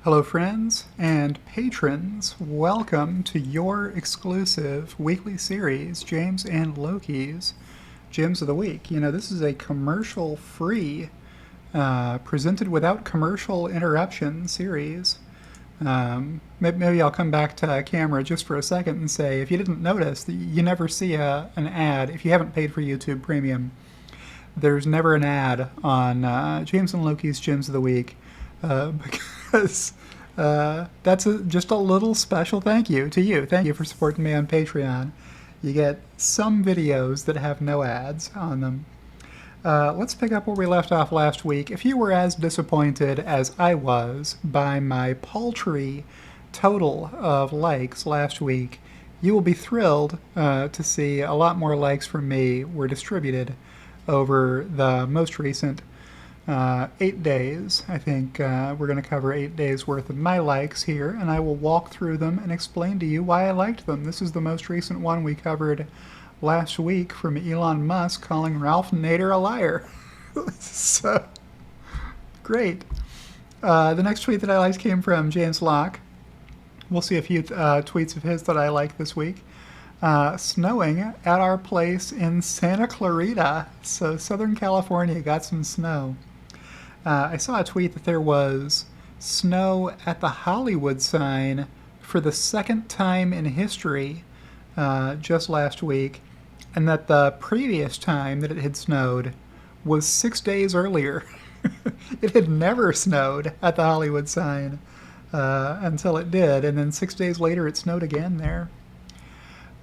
Hello, friends and patrons. Welcome to your exclusive weekly series, James and Loki's Gems of the Week. This is a commercial free, presented without commercial interruption series. Maybe I'll come back to camera just for a second and say if you didn't notice, you never see an ad. If you haven't paid for YouTube Premium, there's never an ad on James and Loki's Gems of the Week because that's just a little special thank you to you. Thank you for supporting me on Patreon. You get some videos that have no ads on them. Let's pick up where we left off last week. If you were as disappointed as I was by my paltry total of likes last week, you will be thrilled to see a lot more likes from me were distributed over the most recent 8 days. I think we're going to cover 8 days worth of my likes here, and I will walk through them and explain to you why I liked them. This is the most recent one we covered last week from Elon Musk calling Ralph Nader a liar. So, great. The next tweet that I liked came from James Locke. We'll see a few tweets of his that I like this week. Snowing at our place in Santa Clarita. So Southern California got some snow. I saw a tweet that there was snow at the Hollywood sign for the second time in history just last week, and that the previous time that it had snowed was 6 days earlier. It had never snowed at the Hollywood sign until it did, and then 6 days later it snowed again there.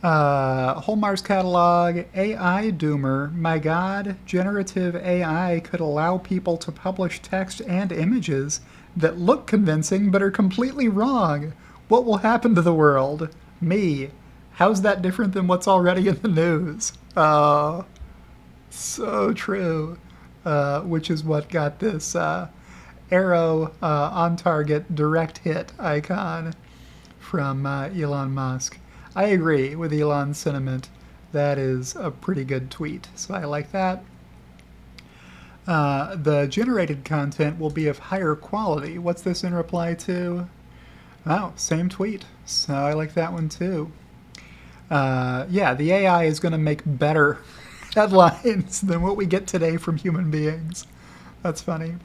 Holmar's catalog, AI Doomer. My God, generative AI could allow people to publish text and images that look convincing but are completely wrong. What will happen to the world? Me. How's that different than what's already in the news? So true. Which is what got this arrow on target direct hit icon from Elon Musk. I agree with Elon's sentiment. That is a pretty good tweet, so I like that. The generated content will be of higher quality. What's this in reply to? Oh, same tweet. So I like that one too. Yeah, the AI is going to make better headlines than what we get today from human beings. That's funny.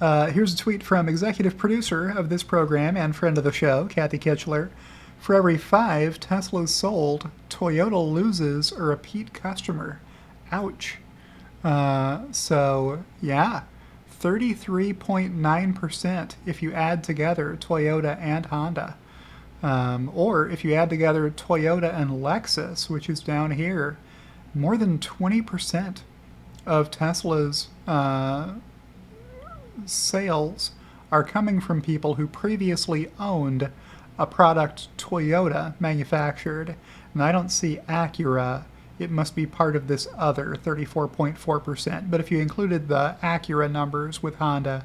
Here's a tweet from executive producer of this program and friend of the show, Kathy Kitchler. For every 5 Teslas sold, Toyota loses a repeat customer. Ouch. So, yeah, 33.9% if you add together Toyota and Honda. Or if you add together Toyota and Lexus, which is down here, more than 20% of Tesla's sales are coming from people who previously owned a product Toyota manufactured, and I don't see Acura. It must be part of this other 34.4%. But if you included the Acura numbers with Honda,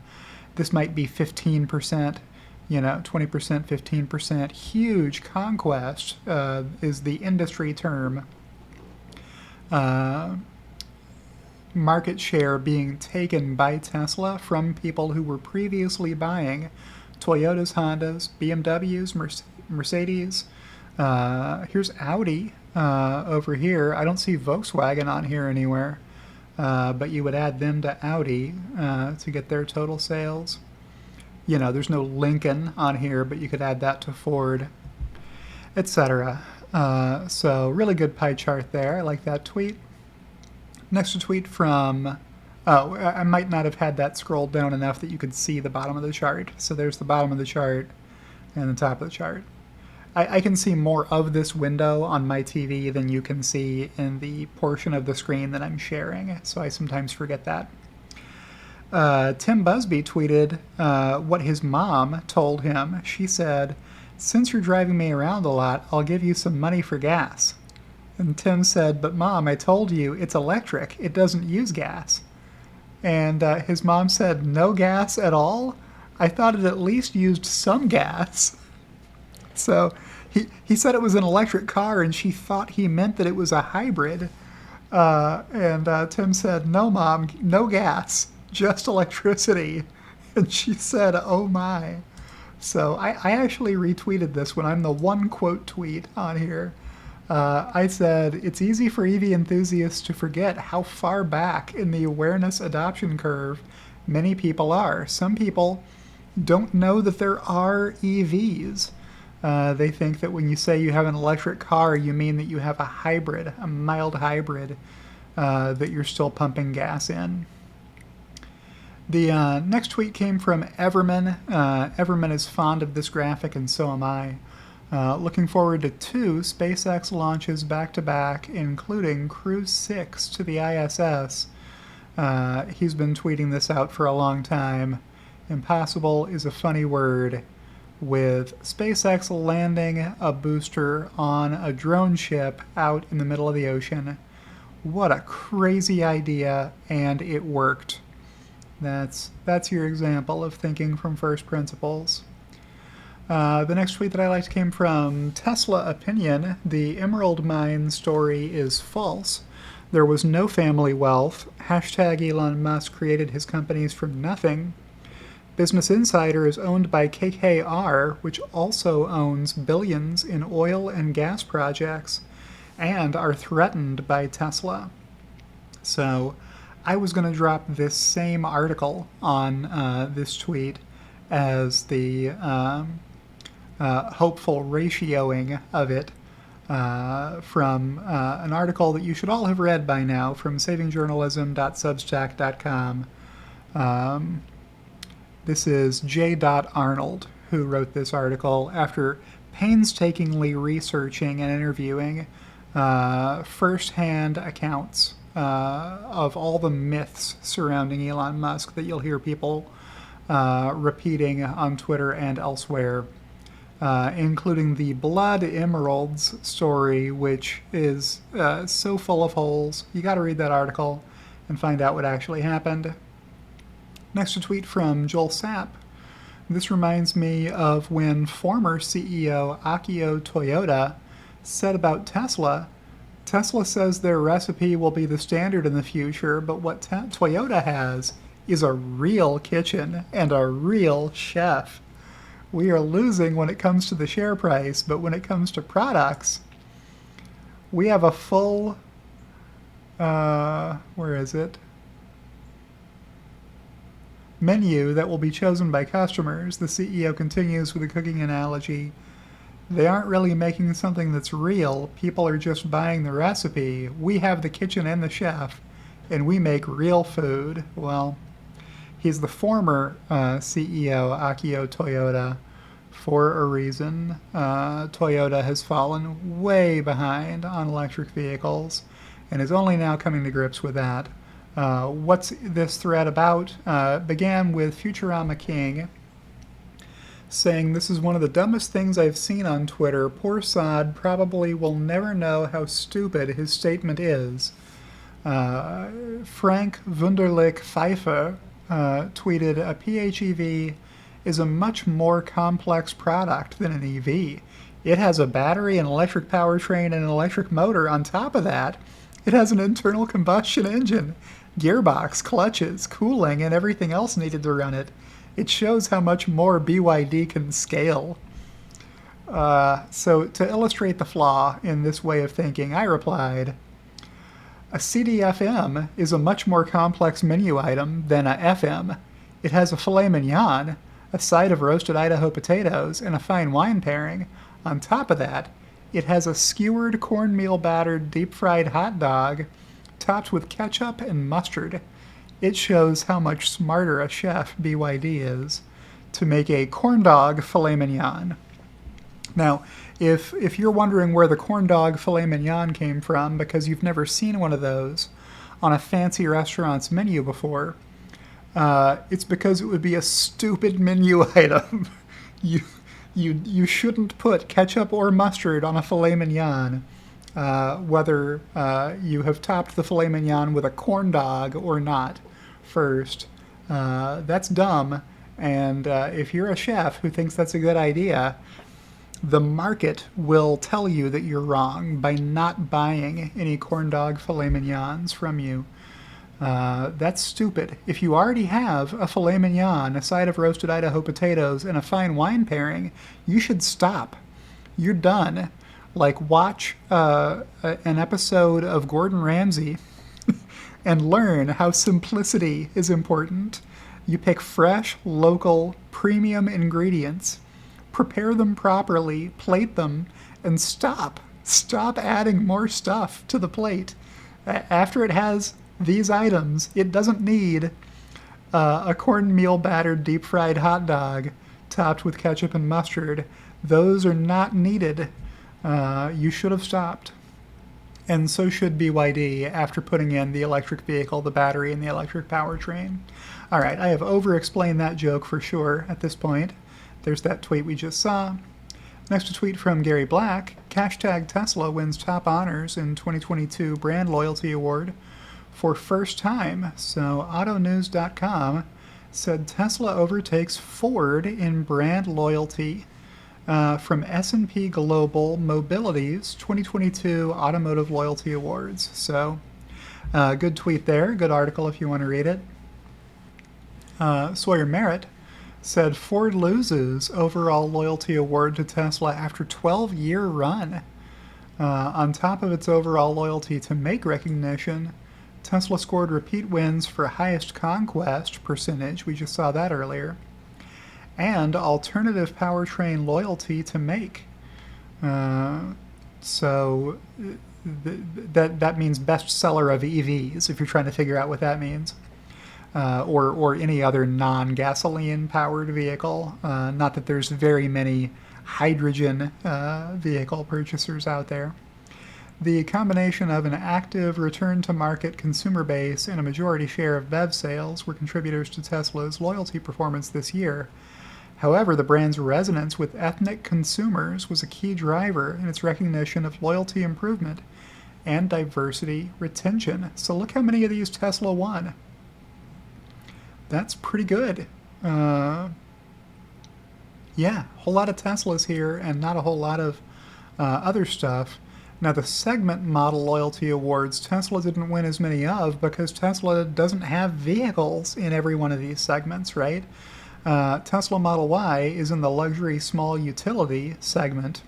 this might be 15%, 20%, 15%. Huge conquest is the industry term. Market share being taken by Tesla from people who were previously buying Toyotas, Hondas, BMWs, Mercedes. Here's Audi over here. I don't see Volkswagen on here anywhere, but you would add them to Audi to get their total sales. There's no Lincoln on here, but you could add that to Ford, etc. So really good pie chart there. I like that tweet. Next a tweet from... Oh, I might not have had that scrolled down enough that you could see the bottom of the chart. So there's the bottom of the chart and the top of the chart. I can see more of this window on my TV than you can see in the portion of the screen that I'm sharing, so I sometimes forget that. Tim Busby tweeted what his mom told him. She said, "Since you're driving me around a lot, I'll give you some money for gas." And Tim said, "But Mom, I told you it's electric. It doesn't use gas." And his mom said, "No gas at all? I thought it at least used some gas." So he said it was an electric car, and she thought he meant that it was a hybrid. And Tim said, "No, Mom, no gas, just electricity." And she said, "Oh my." So I actually retweeted this when I'm the one quote tweet on here. I said, it's easy for EV enthusiasts to forget how far back in the awareness adoption curve many people are. Some people don't know that there are EVs. They think that when you say you have an electric car, you mean that you have a hybrid, a mild hybrid, that you're still pumping gas in. The next tweet came from Everman. Everman is fond of this graphic, and so am I. Looking forward to 2 SpaceX launches back-to-back, including Crew 6 to the ISS. He's been tweeting this out for a long time. Impossible is a funny word. With SpaceX landing a booster on a drone ship out in the middle of the ocean. What a crazy idea, and it worked. That's your example of thinking from first principles. The next tweet that I liked came from Tesla Opinion. The Emerald Mine story is false. There was no family wealth. Hashtag Elon Musk created his companies from nothing. Business Insider is owned by KKR, which also owns billions in oil and gas projects, and are threatened by Tesla. So I was going to drop this same article on this tweet as the hopeful ratioing of it from an article that you should all have read by now from savingjournalism.substack.com. This is J. Arnold who wrote this article after painstakingly researching and interviewing first-hand accounts of all the myths surrounding Elon Musk that you'll hear people repeating on Twitter and elsewhere, including the Blood Emeralds story, which is so full of holes. You got to read that article and find out what actually happened. Next, a tweet from Joel Sapp. This reminds me of when former CEO Akio Toyoda said about Tesla, Tesla says their recipe will be the standard in the future, but what Toyota has is a real kitchen and a real chef. We are losing when it comes to the share price, but when it comes to products, we have a full, menu that will be chosen by customers. The CEO continues with a cooking analogy. They aren't really making something that's real. People are just buying the recipe. We have the kitchen and the chef, and we make real food. Well, he's the former CEO, Akio Toyoda, for a reason. Toyota has fallen way behind on electric vehicles and is only now coming to grips with that. What's this thread about? Began with Futurama King saying, this is one of the dumbest things I've seen on Twitter. Poor sod probably will never know how stupid his statement is. Frank Wunderlich Pfeiffer tweeted, a PHEV is a much more complex product than an EV. It has a battery, an electric powertrain, and an electric motor. On top of that, it has an internal combustion engine, gearbox, clutches, cooling, and everything else needed to run it. It shows how much more BYD can scale. So to illustrate the flaw in this way of thinking, I replied, a CDFM is a much more complex menu item than a FM. It has a filet mignon, a side of roasted Idaho potatoes, and a fine wine pairing. On top of that, it has a skewered cornmeal battered deep-fried hot dog topped with ketchup and mustard. It shows how much smarter a chef BYD is to make a corn dog filet mignon. Now, if you're wondering where the corn dog filet mignon came from because you've never seen one of those on a fancy restaurant's menu before, it's because it would be a stupid menu item. You shouldn't put ketchup or mustard on a filet mignon, whether you have topped the filet mignon with a corn dog or not first. That's dumb, and if you're a chef who thinks that's a good idea, the market will tell you that you're wrong by not buying any corn dog filet mignons from you. That's stupid. If you already have a filet mignon, a side of roasted Idaho potatoes, and a fine wine pairing, you should stop. You're done. Like, watch an episode of Gordon Ramsay and learn how simplicity is important. You pick fresh, local, premium ingredients, prepare them properly, plate them, and stop. Stop adding more stuff to the plate. After it has these items, it doesn't need a cornmeal battered deep fried hot dog topped with ketchup and mustard. Those are not needed. You should have stopped. And so should BYD after putting in the electric vehicle, the battery, and the electric powertrain. All right, I have over-explained that joke for sure at this point. There's that tweet we just saw. Next, a tweet from Gary Black. Hashtag Tesla wins top honors in 2022 Brand Loyalty Award for first time. So autonews.com said Tesla overtakes Ford in brand loyalty from S&P Global Mobility's 2022 Automotive Loyalty Awards. So good tweet there. Good article if you want to read it. Sawyer Merritt said Ford loses overall loyalty award to Tesla after 12-year run. On top of its overall loyalty to make recognition, Tesla scored repeat wins for highest conquest percentage. We just saw that earlier. And alternative powertrain loyalty to make. So that means best seller of EVs, if you're trying to figure out what that means. Or any other non-gasoline powered vehicle. Not that there's very many hydrogen vehicle purchasers out there. The combination of an active return-to-market consumer base and a majority share of BEV sales were contributors to Tesla's loyalty performance this year. However, the brand's resonance with ethnic consumers was a key driver in its recognition of loyalty improvement and diversity retention. So look how many of these Tesla won. That's pretty good. Yeah, a whole lot of Teslas here and not a whole lot of other stuff. Now, the segment model loyalty awards, Tesla didn't win as many of because Tesla doesn't have vehicles in every one of these segments, right? Tesla Model Y is in the luxury small utility segment.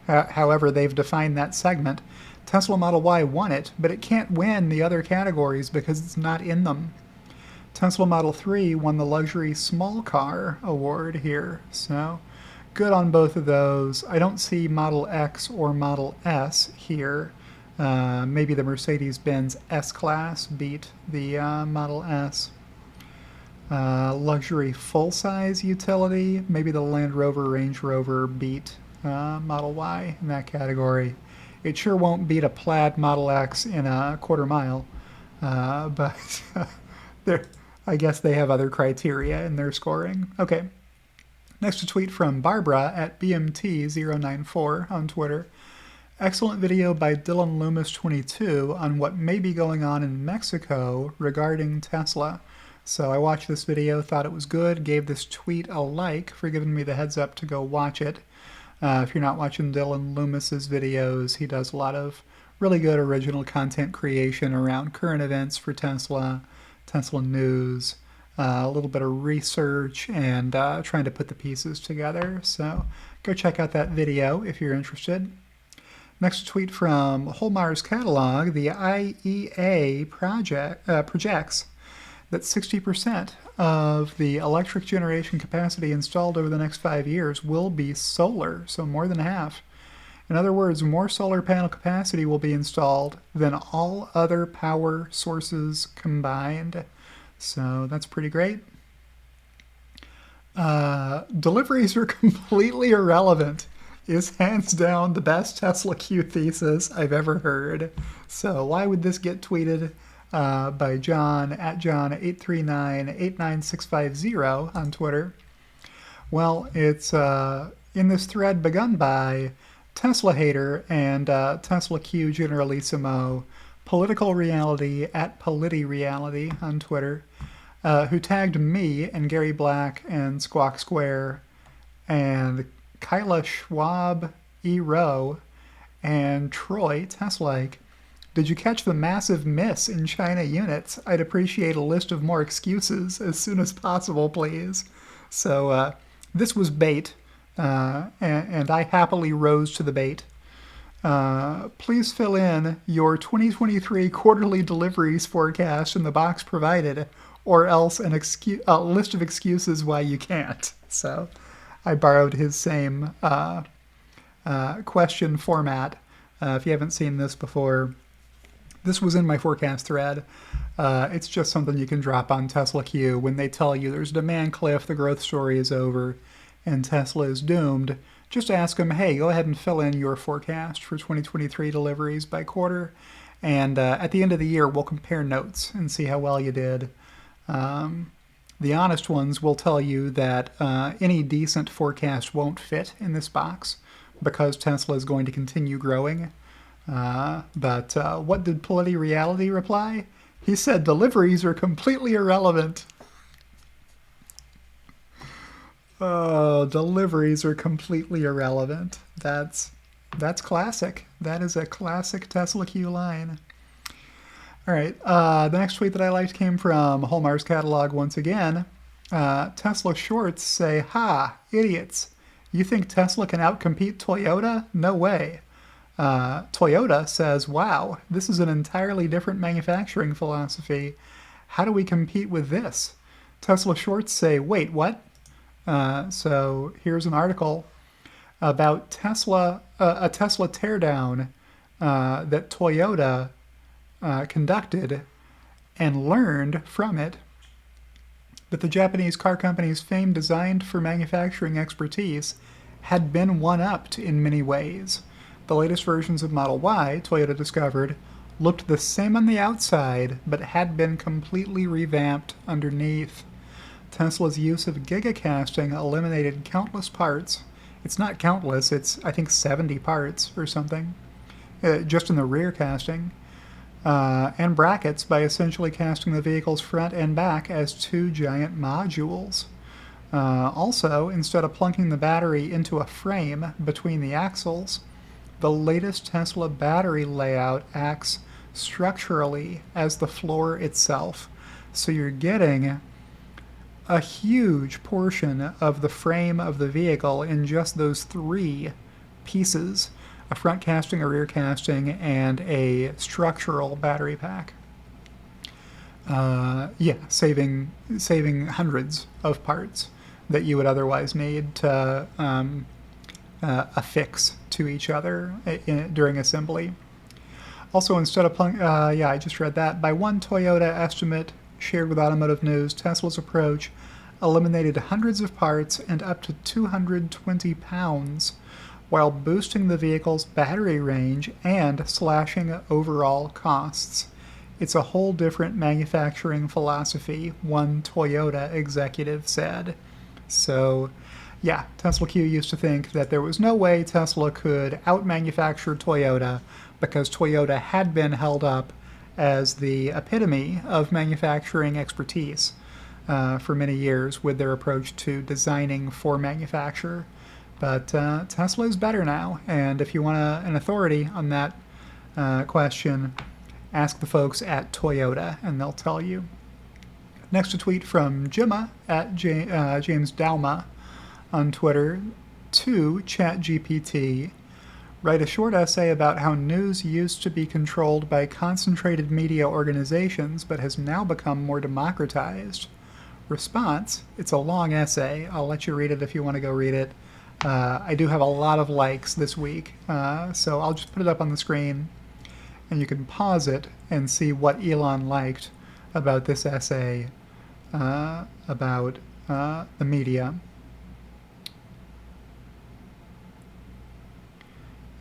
However, they've defined that segment. Tesla Model Y won it, but it can't win the other categories because it's not in them. Tesla Model 3 won the luxury small car award here, so good on both of those. I don't see Model X or Model S here. Maybe the Mercedes-Benz S-Class beat the Model S. Luxury full-size utility, maybe the Land Rover Range Rover beat Model Y in that category. It sure won't beat a plaid Model X in a quarter mile, but I guess they have other criteria in their scoring. Okay. Next, a tweet from Barbara at BMT094 on Twitter. Excellent video by Dylan Loomis22 on what may be going on in Mexico regarding Tesla. So I watched this video, thought it was good, gave this tweet a like for giving me the heads up to go watch it. If you're not watching Dylan Loomis's videos, he does a lot of really good original content creation around current events for Tesla, Tesla news, a little bit of research, and trying to put the pieces together. So go check out that video if you're interested. Next tweet from Holmar's catalog. The IEA projects that 60% of the electric generation capacity installed over the next 5 years will be solar, so more than half. In other words, more solar panel capacity will be installed than all other power sources combined. So that's pretty great. Deliveries are completely irrelevant is hands down the best Tesla Q thesis I've ever heard. So why would this get tweeted by John at John839-89650 on Twitter? Well, it's in this thread begun by Tesla hater and Tesla Q generalissimo, Political Reality at PolitiReality on Twitter, who tagged me and Gary Black and Squawk Square and Kyla Schwab E. Rowe and Troy Teslike Did you catch the massive miss in China units? I'd appreciate a list of more excuses as soon as possible, please. So this was bait, and I happily rose to the bait. Please fill in your 2023 quarterly deliveries forecast in the box provided, or else a list of excuses why you can't. So I borrowed his same question format. If you haven't seen this before, this was in my forecast thread. It's just something you can drop on Tesla Q when they tell you there's a demand cliff, the growth story is over, and Tesla is doomed. Just ask them, hey, go ahead and fill in your forecast for 2023 deliveries by quarter, and at the end of the year, we'll compare notes and see how well you did. The honest ones will tell you that any decent forecast won't fit in this box because Tesla is going to continue growing. But what did Polity Reality reply? He said deliveries are completely irrelevant. Oh, deliveries are completely irrelevant. That's classic. That is a classic Tesla Q line. All right. The next tweet that I liked came from Holmar's catalog once again. Tesla shorts say, "Ha, idiots! You think Tesla can outcompete Toyota? No way." Toyota says, "Wow, this is an entirely different manufacturing philosophy. How do we compete with this?" Tesla shorts say, "Wait, what?" So here's an article about Tesla, a Tesla teardown that Toyota conducted and learned from it that the Japanese car company's fame designed for manufacturing expertise had been one-upped in many ways. The latest versions of Model Y, Toyota discovered, looked the same on the outside but had been completely revamped underneath. Tesla's use of gigacasting eliminated countless parts. It's not countless, it's I think 70 parts or something, just in the rear casting, and brackets by essentially casting the vehicle's front and back as two giant modules. Also, instead of plunking the battery into a frame between the axles, the latest Tesla battery layout acts structurally as the floor itself. So you're getting a huge portion of the frame of the vehicle in just those three pieces: a front casting, a rear casting, and a structural battery pack. Saving hundreds of parts that you would otherwise need to affix to each other during assembly. Also, instead of I just read that. By one Toyota estimate shared with Automotive News, Tesla's approach eliminated hundreds of parts and up to 220 pounds, while boosting the vehicle's battery range and slashing overall costs. It's a whole different manufacturing philosophy, one Toyota executive said. So, yeah, Tesla Q used to think that there was no way Tesla could outmanufacture Toyota because Toyota had been held up as the epitome of manufacturing expertise for many years with their approach to designing for manufacture. But Tesla is better now, and if you want an authority on that question, ask the folks at Toyota, and they'll tell you. Next, a tweet from Gemma at James Dalma on Twitter to ChatGPT. Write a short essay about how news used to be controlled by concentrated media organizations but has now become more democratized. Response: it's a long essay. I'll let you read it if you want to go read it. I do have a lot of likes this week, so I'll just put it up on the screen and you can pause it and see what Elon liked about this essay about the media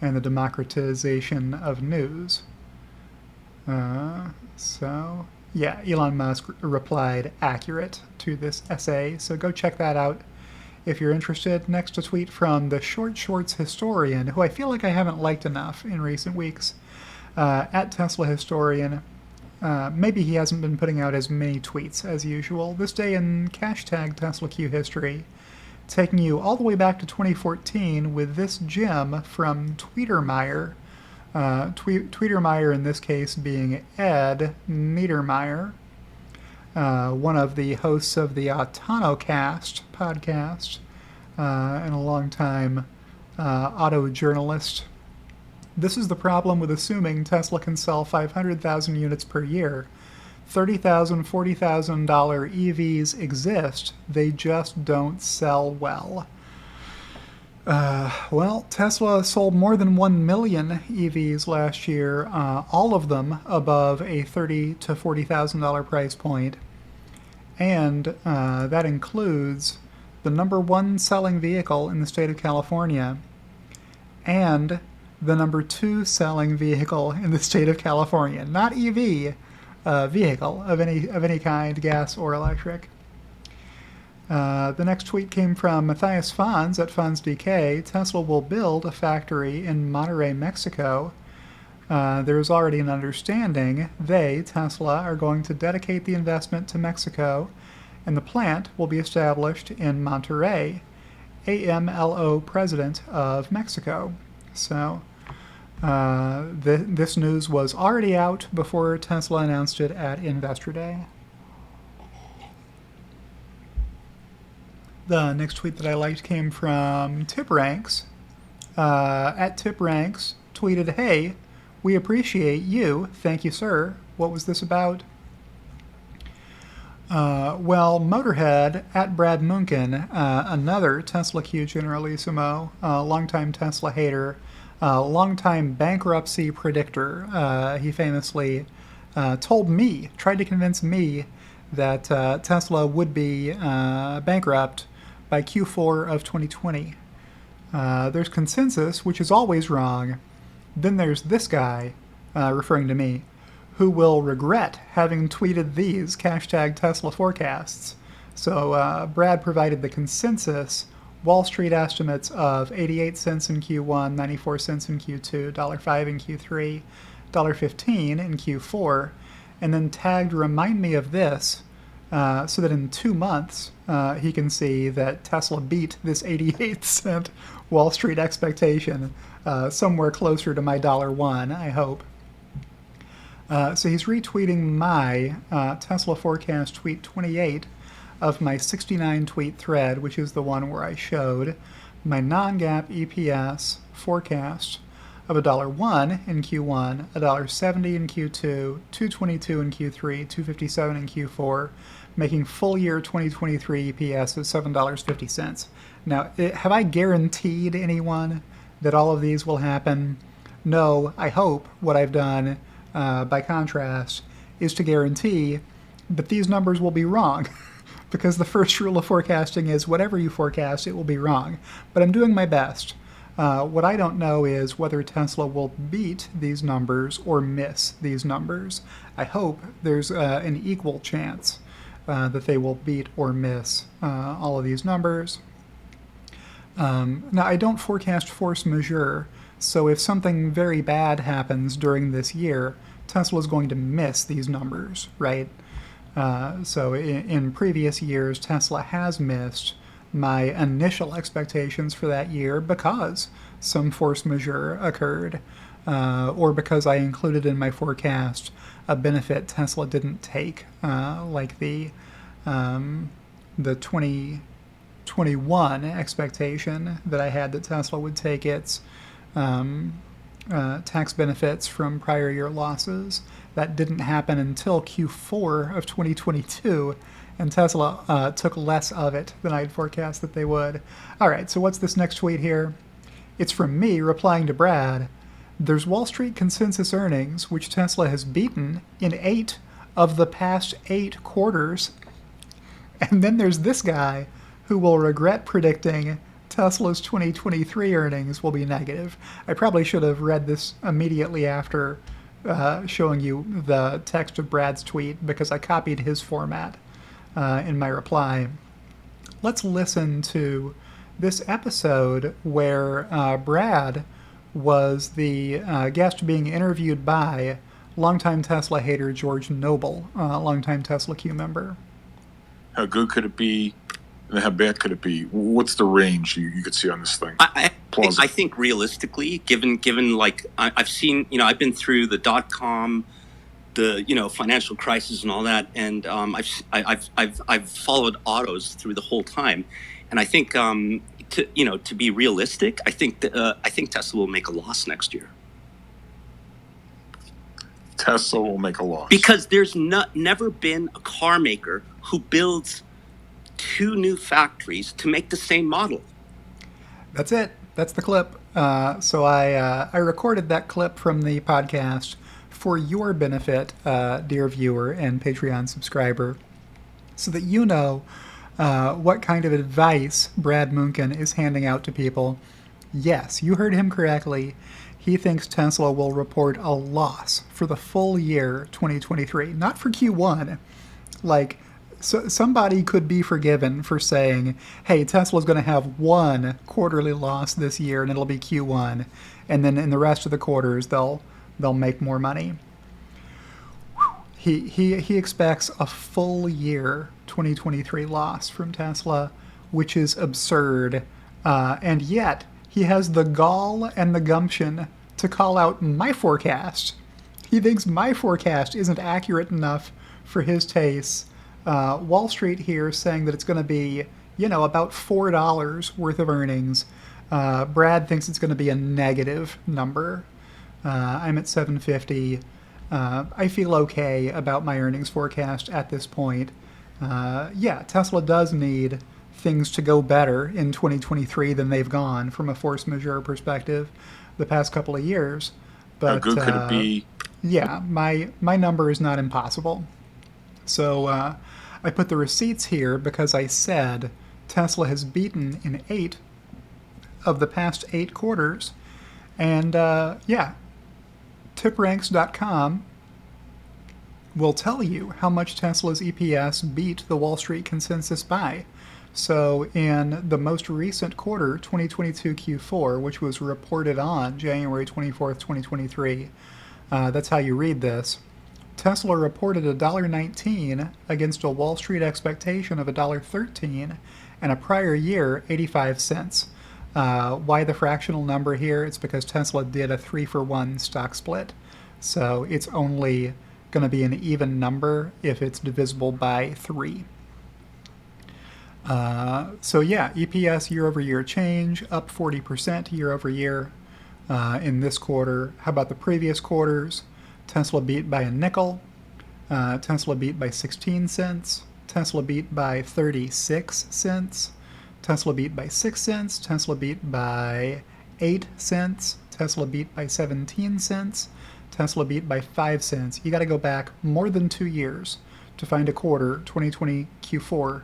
and the democratization of news. So, yeah, Elon Musk replied accurate to this essay, so go check that out if you're interested. Next, a tweet from the Short Shorts historian, who I feel like I haven't liked enough in recent weeks, at Tesla Historian. Maybe he hasn't been putting out as many tweets as usual. This day in hashtag TeslaQ history, taking you all the way back to 2014 with this gem from Tweetermeyer, Tweetermeyer in this case being Ed Niedermeyer, one of the hosts of the AutonoCast podcast, and a longtime auto journalist. This is the problem with assuming Tesla can sell 500,000 units per year. $30,000, $40,000 EVs exist, they just don't sell well. Well, Tesla sold more than 1 million EVs last year, all of them above a $30,000 to $40,000 price point. And that includes the number one selling vehicle in the state of California and the number two selling vehicle in the state of California. Not EV, vehicle of any kind, gas or electric. The next tweet came from Matthias Fons at FonsDK. Tesla will build a factory in Monterrey, Mexico. There is already an understanding Tesla, are going to dedicate the investment to Mexico, and the plant will be established in Monterrey. AMLO president of Mexico. So this news was already out before Tesla announced it at Investor Day. The next tweet that I liked came from TipRanks. At TipRanks tweeted, "Hey, we appreciate you. Thank you, sir. What was this about?" Well, Motorhead at Brad Munkin, another Tesla Q Generalissimo, longtime Tesla hater, longtime bankruptcy predictor. He famously tried to convince me that Tesla would be bankrupt by Q4 of 2020. There's consensus, which is always wrong. Then there's this guy, referring to me, who will regret having tweeted these #Tesla forecasts. So Brad provided the consensus Wall Street estimates of 88 cents in Q1, 94 cents in Q2, $1.05 in Q3, $1.15 in Q4, and then tagged "Remind me of this," so that in 2 months he can see that Tesla beat this 88-cent Wall Street expectation somewhere closer to my $1, I hope. So he's retweeting my Tesla forecast tweet 28 of my 69 tweet thread, which is the one where I showed my non-GAAP EPS forecast of $1 in Q1, $1.70 in Q2, $2.22 in Q3, $2.57 in Q4, making full year 2023 EPS of $7.50. Now, have I guaranteed anyone that all of these will happen? No, I hope what I've done, by contrast, is to guarantee that these numbers will be wrong. Because the first rule of forecasting is whatever you forecast, it will be wrong. But I'm doing my best. What I don't know is whether Tesla will beat these numbers or miss these numbers. I hope there's an equal chance that they will beat or miss all of these numbers. Now, I don't forecast force majeure, so if something very bad happens during this year, Tesla's going to miss these numbers, right? So in previous years, Tesla has missed my initial expectations for that year because some force majeure occurred, or because I included in my forecast a benefit Tesla didn't take, like the 2021 expectation that I had that Tesla would take its tax benefits from prior year losses. That didn't happen until Q4 of 2022, and Tesla took less of it than I had forecast that they would. All right, so what's this next tweet here? It's from me replying to Brad. There's Wall Street consensus earnings, which Tesla has beaten in 8 of the past 8 quarters. And then there's this guy who will regret predicting Tesla's 2023 earnings will be negative. I probably should have read this immediately after showing you the text of Brad's tweet because I copied his format in my reply. Let's listen to this episode where Brad was the guest being interviewed by longtime Tesla hater George Noble, longtime Tesla Q member. How good could it be And how bad could it be? What's the range you could see on this thing? I think realistically, given like I've seen, I've been through the .com, the financial crisis and all that, and I've followed autos through the whole time, and I think to be realistic, I think Tesla will make a loss next year. Tesla will make a loss because there's never been a car maker who builds 2 new factories to make the same model. That's it. That's the clip. So I recorded that clip from the podcast for your benefit, dear viewer and Patreon subscriber, so that you know what kind of advice Brad Munkin is handing out to people. Yes, you heard him correctly. He thinks Tesla will report a loss for the full year 2023, not for Q1. Like, so somebody could be forgiven for saying, hey, Tesla's going to have one quarterly loss this year and it'll be Q1, and then in the rest of the quarters they'll make more money. He expects a full year 2023 loss from Tesla, which is absurd, and yet he has the gall and the gumption to call out my forecast. He thinks my forecast isn't accurate enough for his tastes. Wall Street here saying that it's going to be, about $4 worth of earnings. Brad thinks it's going to be a negative number. I'm at 750. I feel okay about my earnings forecast at this point. Tesla does need things to go better in 2023 than they've gone from a force majeure perspective the past couple of years. But how good could it be? Yeah, my number is not impossible. So I put the receipts here because I said Tesla has beaten in 8 of the past 8 quarters. And tipranks.com will tell you how much Tesla's EPS beat the Wall Street consensus by. So in the most recent quarter, 2022 Q4, which was reported on January 24th, 2023, that's how you read this, Tesla reported $1.19 against a Wall Street expectation of $1.13 and a prior year 85 cents. Why the fractional number here? It's because Tesla did a 3-for-1 stock split. So it's only going to be an even number if it's divisible by 3. EPS year-over-year change, up 40% year-over-year in this quarter. How about the previous quarters? Tesla beat by a nickel. Tesla beat by 16 cents. Tesla beat by 36 cents. Tesla beat by 6 cents. Tesla beat by 8 cents. Tesla beat by 17 cents. Tesla beat by 5 cents. You got to go back more than 2 years to find a quarter, 2020 Q4,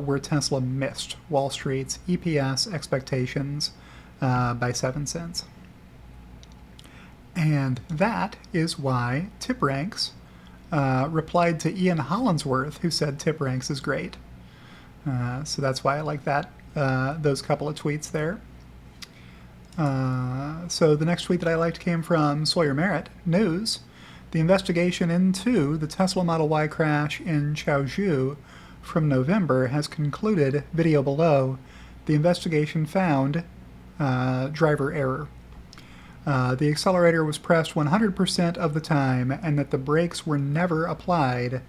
where Tesla missed Wall Street's EPS expectations by 7 cents. And that is why TipRanks replied to Ian Hollinsworth, who said TipRanks is great. So that's why I like that, those couple of tweets there. So the next tweet that I liked came from Sawyer Merritt. News: the investigation into the Tesla Model Y crash in Chaozhou from November has concluded. Video below. The investigation found driver error. The accelerator was pressed 100% of the time and that the brakes were never applied.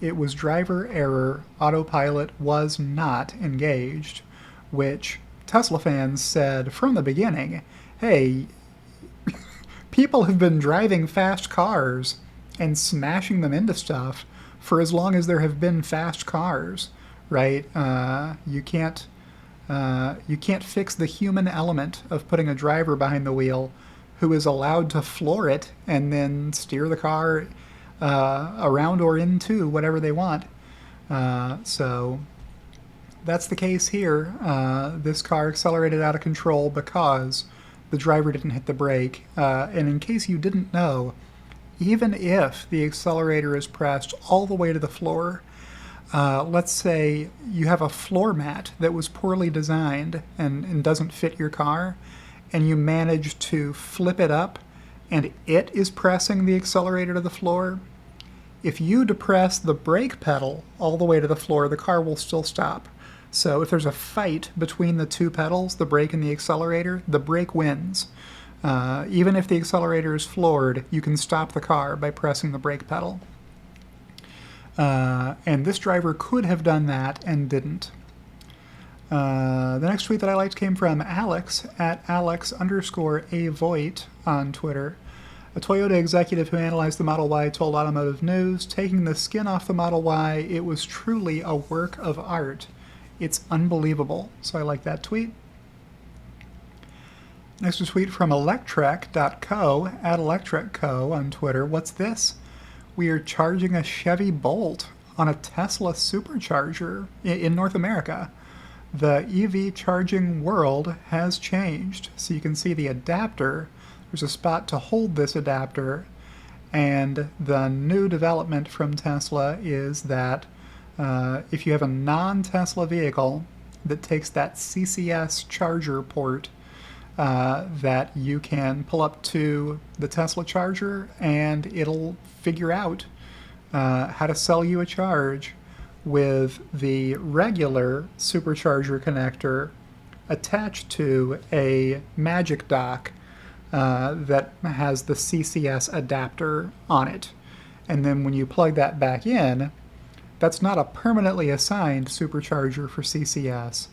It was driver error. Autopilot was not engaged, which Tesla fans said from the beginning, hey, people have been driving fast cars and smashing them into stuff for as long as there have been fast cars, right? You can't fix the human element of putting a driver behind the wheel who is allowed to floor it and then steer the car around or into whatever they want. So that's the case here. This car accelerated out of control because the driver didn't hit the brake. And in case you didn't know, even if the accelerator is pressed all the way to the floor, let's say you have a floor mat that was poorly designed and doesn't fit your car, and you manage to flip it up and it is pressing the accelerator to the floor, if you depress the brake pedal all the way to the floor, the car will still stop. So if there's a fight between the two pedals, the brake and the accelerator, the brake wins. Even if the accelerator is floored, you can stop the car by pressing the brake pedal. And this driver could have done that and didn't. The next tweet that I liked came from Alex at Alex_Avoit on Twitter. A Toyota executive who analyzed the Model Y told Automotive News, taking the skin off the Model Y, it was truly a work of art. It's unbelievable. So I like that tweet. Next, a tweet from Electrek.co at Electrek.co on Twitter. What's this? We are charging a Chevy Bolt on a Tesla supercharger in North America. The EV charging world has changed. So you can see the adapter. There's a spot to hold this adapter. And the new development from Tesla is that if you have a non-Tesla vehicle that takes that CCS charger port, that you can pull up to the Tesla charger and it'll figure out how to sell you a charge with the regular supercharger connector attached to a Magic Dock that has the CCS adapter on it. And then when you plug that back in, that's not a permanently assigned supercharger for CCS.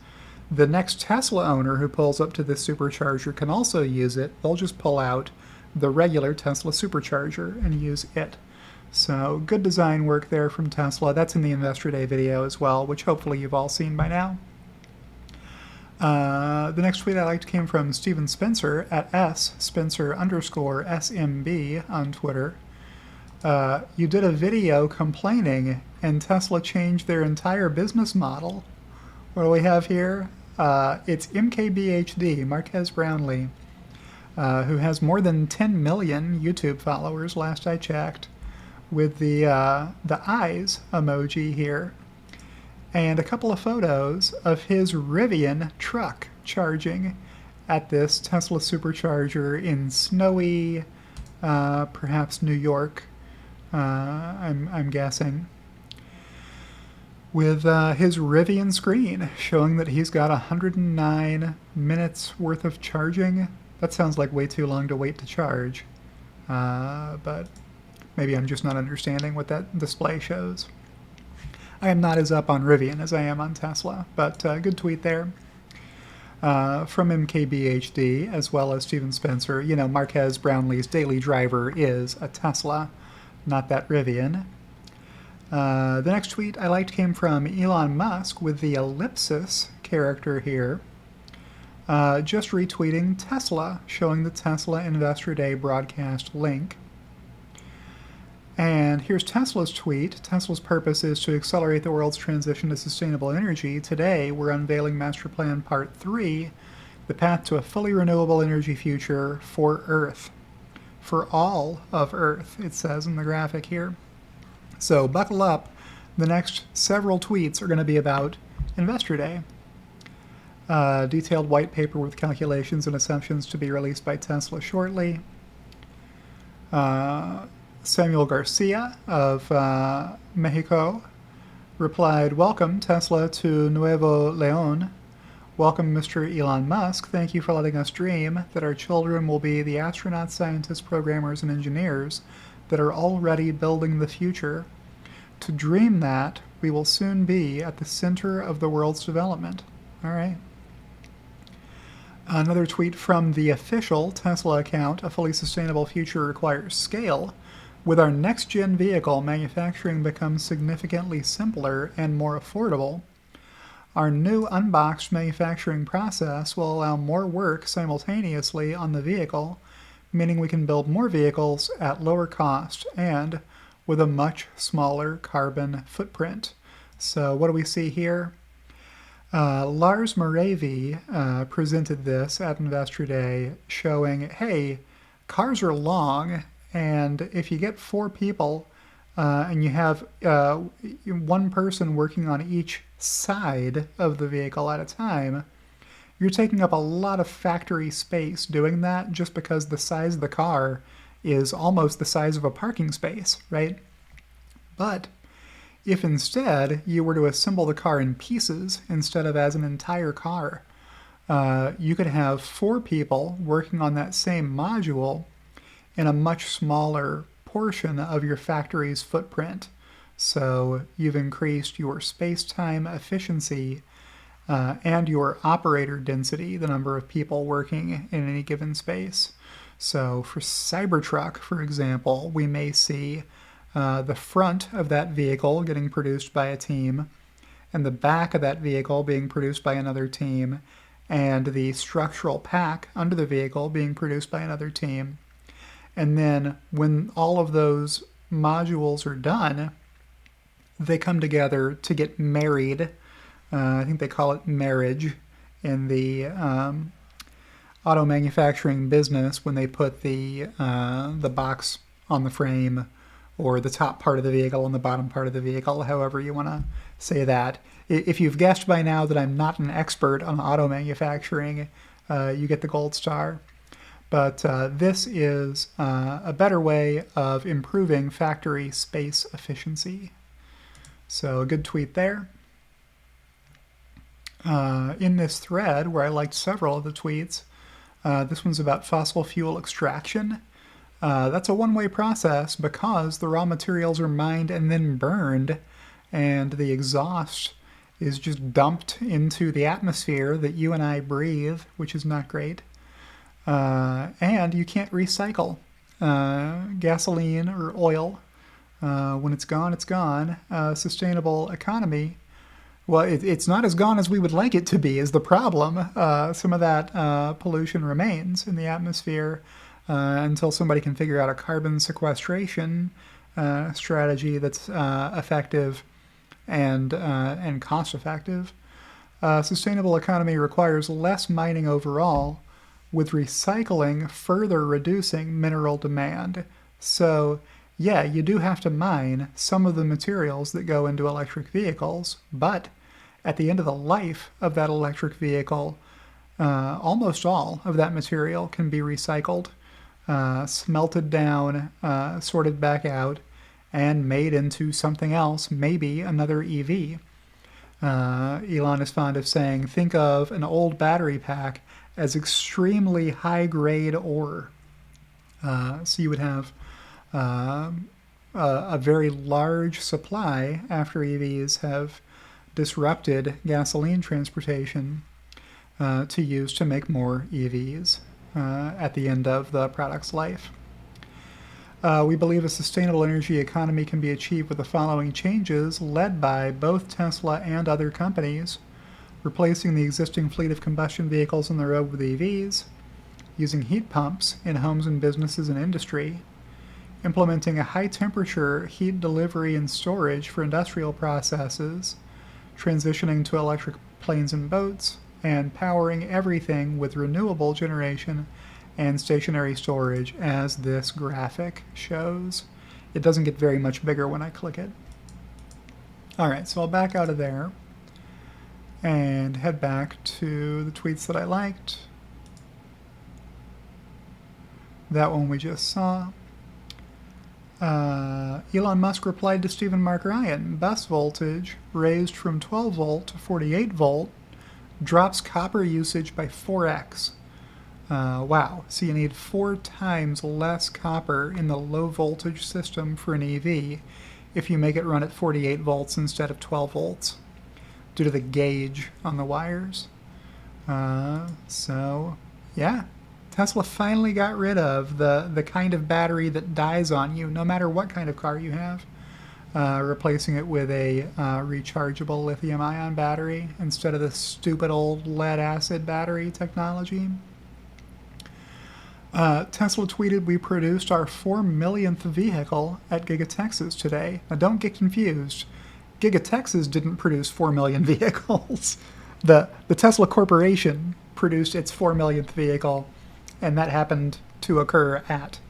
The next Tesla owner who pulls up to this supercharger can also use it. They'll just pull out the regular Tesla supercharger and use it. So good design work there from Tesla. That's in the Investor Day video as well, which hopefully you've all seen by now. The next tweet I liked came from Steven Spencer at Spencer_SMB on Twitter. You did a video complaining and Tesla changed their entire business model. What do we have here? It's MKBHD, Marquez Brownlee, who has more than 10 million YouTube followers last I checked, with the eyes emoji here, and a couple of photos of his Rivian truck charging at this Tesla supercharger in snowy, perhaps New York, I'm guessing, with his Rivian screen showing that he's got 109 minutes worth of charging. That sounds like way too long to wait to charge, but maybe I'm just not understanding what that display shows. I am not as up on Rivian as I am on Tesla, but good tweet there. From MKBHD, as well as Steven Spencer. You know, Marquez Brownlee's daily driver is a Tesla, not that Rivian. The next tweet I liked came from Elon Musk with the ellipsis character here. Just retweeting Tesla, showing the Tesla Investor Day broadcast link. And here's Tesla's tweet. Tesla's purpose is to accelerate the world's transition to sustainable energy. Today, we're unveiling Master Plan Part 3, the path to a fully renewable energy future for Earth. For all of Earth, it says in the graphic here. So buckle up. The next several tweets are going to be about Investor Day. Detailed white paper with calculations and assumptions to be released by Tesla shortly. Samuel Garcia of Mexico replied, "Welcome, Tesla, to Nuevo León. Welcome, Mr. Elon Musk. Thank you for letting us dream that our children will be the astronauts, scientists, programmers, and engineers that are already building the future. To dream that, we will soon be at the center of the world's development." All right. Another tweet from the official Tesla account, "A fully sustainable future requires scale. With our next-gen vehicle, manufacturing becomes significantly simpler and more affordable. Our new unboxed manufacturing process will allow more work simultaneously on the vehicle, meaning we can build more vehicles at lower cost and with a much smaller carbon footprint." So what do we see here? Lars Moravi presented this at Investor Day, showing, hey, cars are long, and if you get 4 people and you have one person working on each side of the vehicle at a time, you're taking up a lot of factory space doing that just because the size of the car is almost the size of a parking space, right? But If instead you were to assemble the car in pieces instead of as an entire car, you could have 4 people working on that same module in a much smaller portion of your factory's footprint. So you've increased your space-time efficiency and your operator density, the number of people working in any given space. So for Cybertruck, for example, we may see the front of that vehicle getting produced by a team, and the back of that vehicle being produced by another team, and the structural pack under the vehicle being produced by another team. And then when all of those modules are done, they come together to get married. I think they call it marriage in the auto manufacturing business when they put the box on the frame, or the top part of the vehicle on the bottom part of the vehicle, however you want to say that. If you've guessed by now that I'm not an expert on auto manufacturing, you get the gold star. But this is a better way of improving factory space efficiency. So a good tweet there. In this thread, where I liked several of the tweets, this one's about fossil fuel extraction. That's a one-way process because the raw materials are mined and then burned, and the exhaust is just dumped into the atmosphere that you and I breathe, which is not great. And you can't recycle gasoline or oil. When it's gone, it's gone. Sustainable economy, well, it's not as gone as we would like it to be, is the problem. Some of that pollution remains in the atmosphere until somebody can figure out a carbon sequestration strategy that's effective and cost-effective. Sustainable economy requires less mining overall, with recycling further reducing mineral demand. So, yeah, you do have to mine some of the materials that go into electric vehicles, but at the end of the life of that electric vehicle, almost all of that material can be recycled, smelted down, sorted back out, and made into something else, maybe another EV. Elon is fond of saying, think of an old battery pack as extremely high-grade ore. So you would have a very large supply after EVs have disrupted gasoline transportation to use to make more EVs at the end of the product's life. We believe a sustainable energy economy can be achieved with the following changes led by both Tesla and other companies: replacing the existing fleet of combustion vehicles on the road with EVs, using heat pumps in homes and businesses and industry, implementing a high-temperature heat delivery and storage for industrial processes, transitioning to electric planes and boats, and powering everything with renewable generation and stationary storage, as this graphic shows. It doesn't get very much bigger when I click it. Alright, so I'll back out of there and head back to the tweets that I liked. That one we just saw. Elon Musk replied to Stephen Mark Ryan, bus voltage raised from 12 volt to 48 volt drops copper usage by 4x. Wow, so you need 4 times less copper in the low voltage system for an EV if you make it run at 48 volts instead of 12 volts due to the gauge on the wires. So, yeah. Tesla finally got rid of the kind of battery that dies on you, no matter what kind of car you have, replacing it with a rechargeable lithium-ion battery instead of the stupid old lead-acid battery technology. Tesla tweeted, "We produced our 4 millionth vehicle at Giga Texas today." Now don't get confused. Giga Texas didn't produce 4 million vehicles. The Tesla Corporation produced its 4 millionth vehicle, and that happened to occur at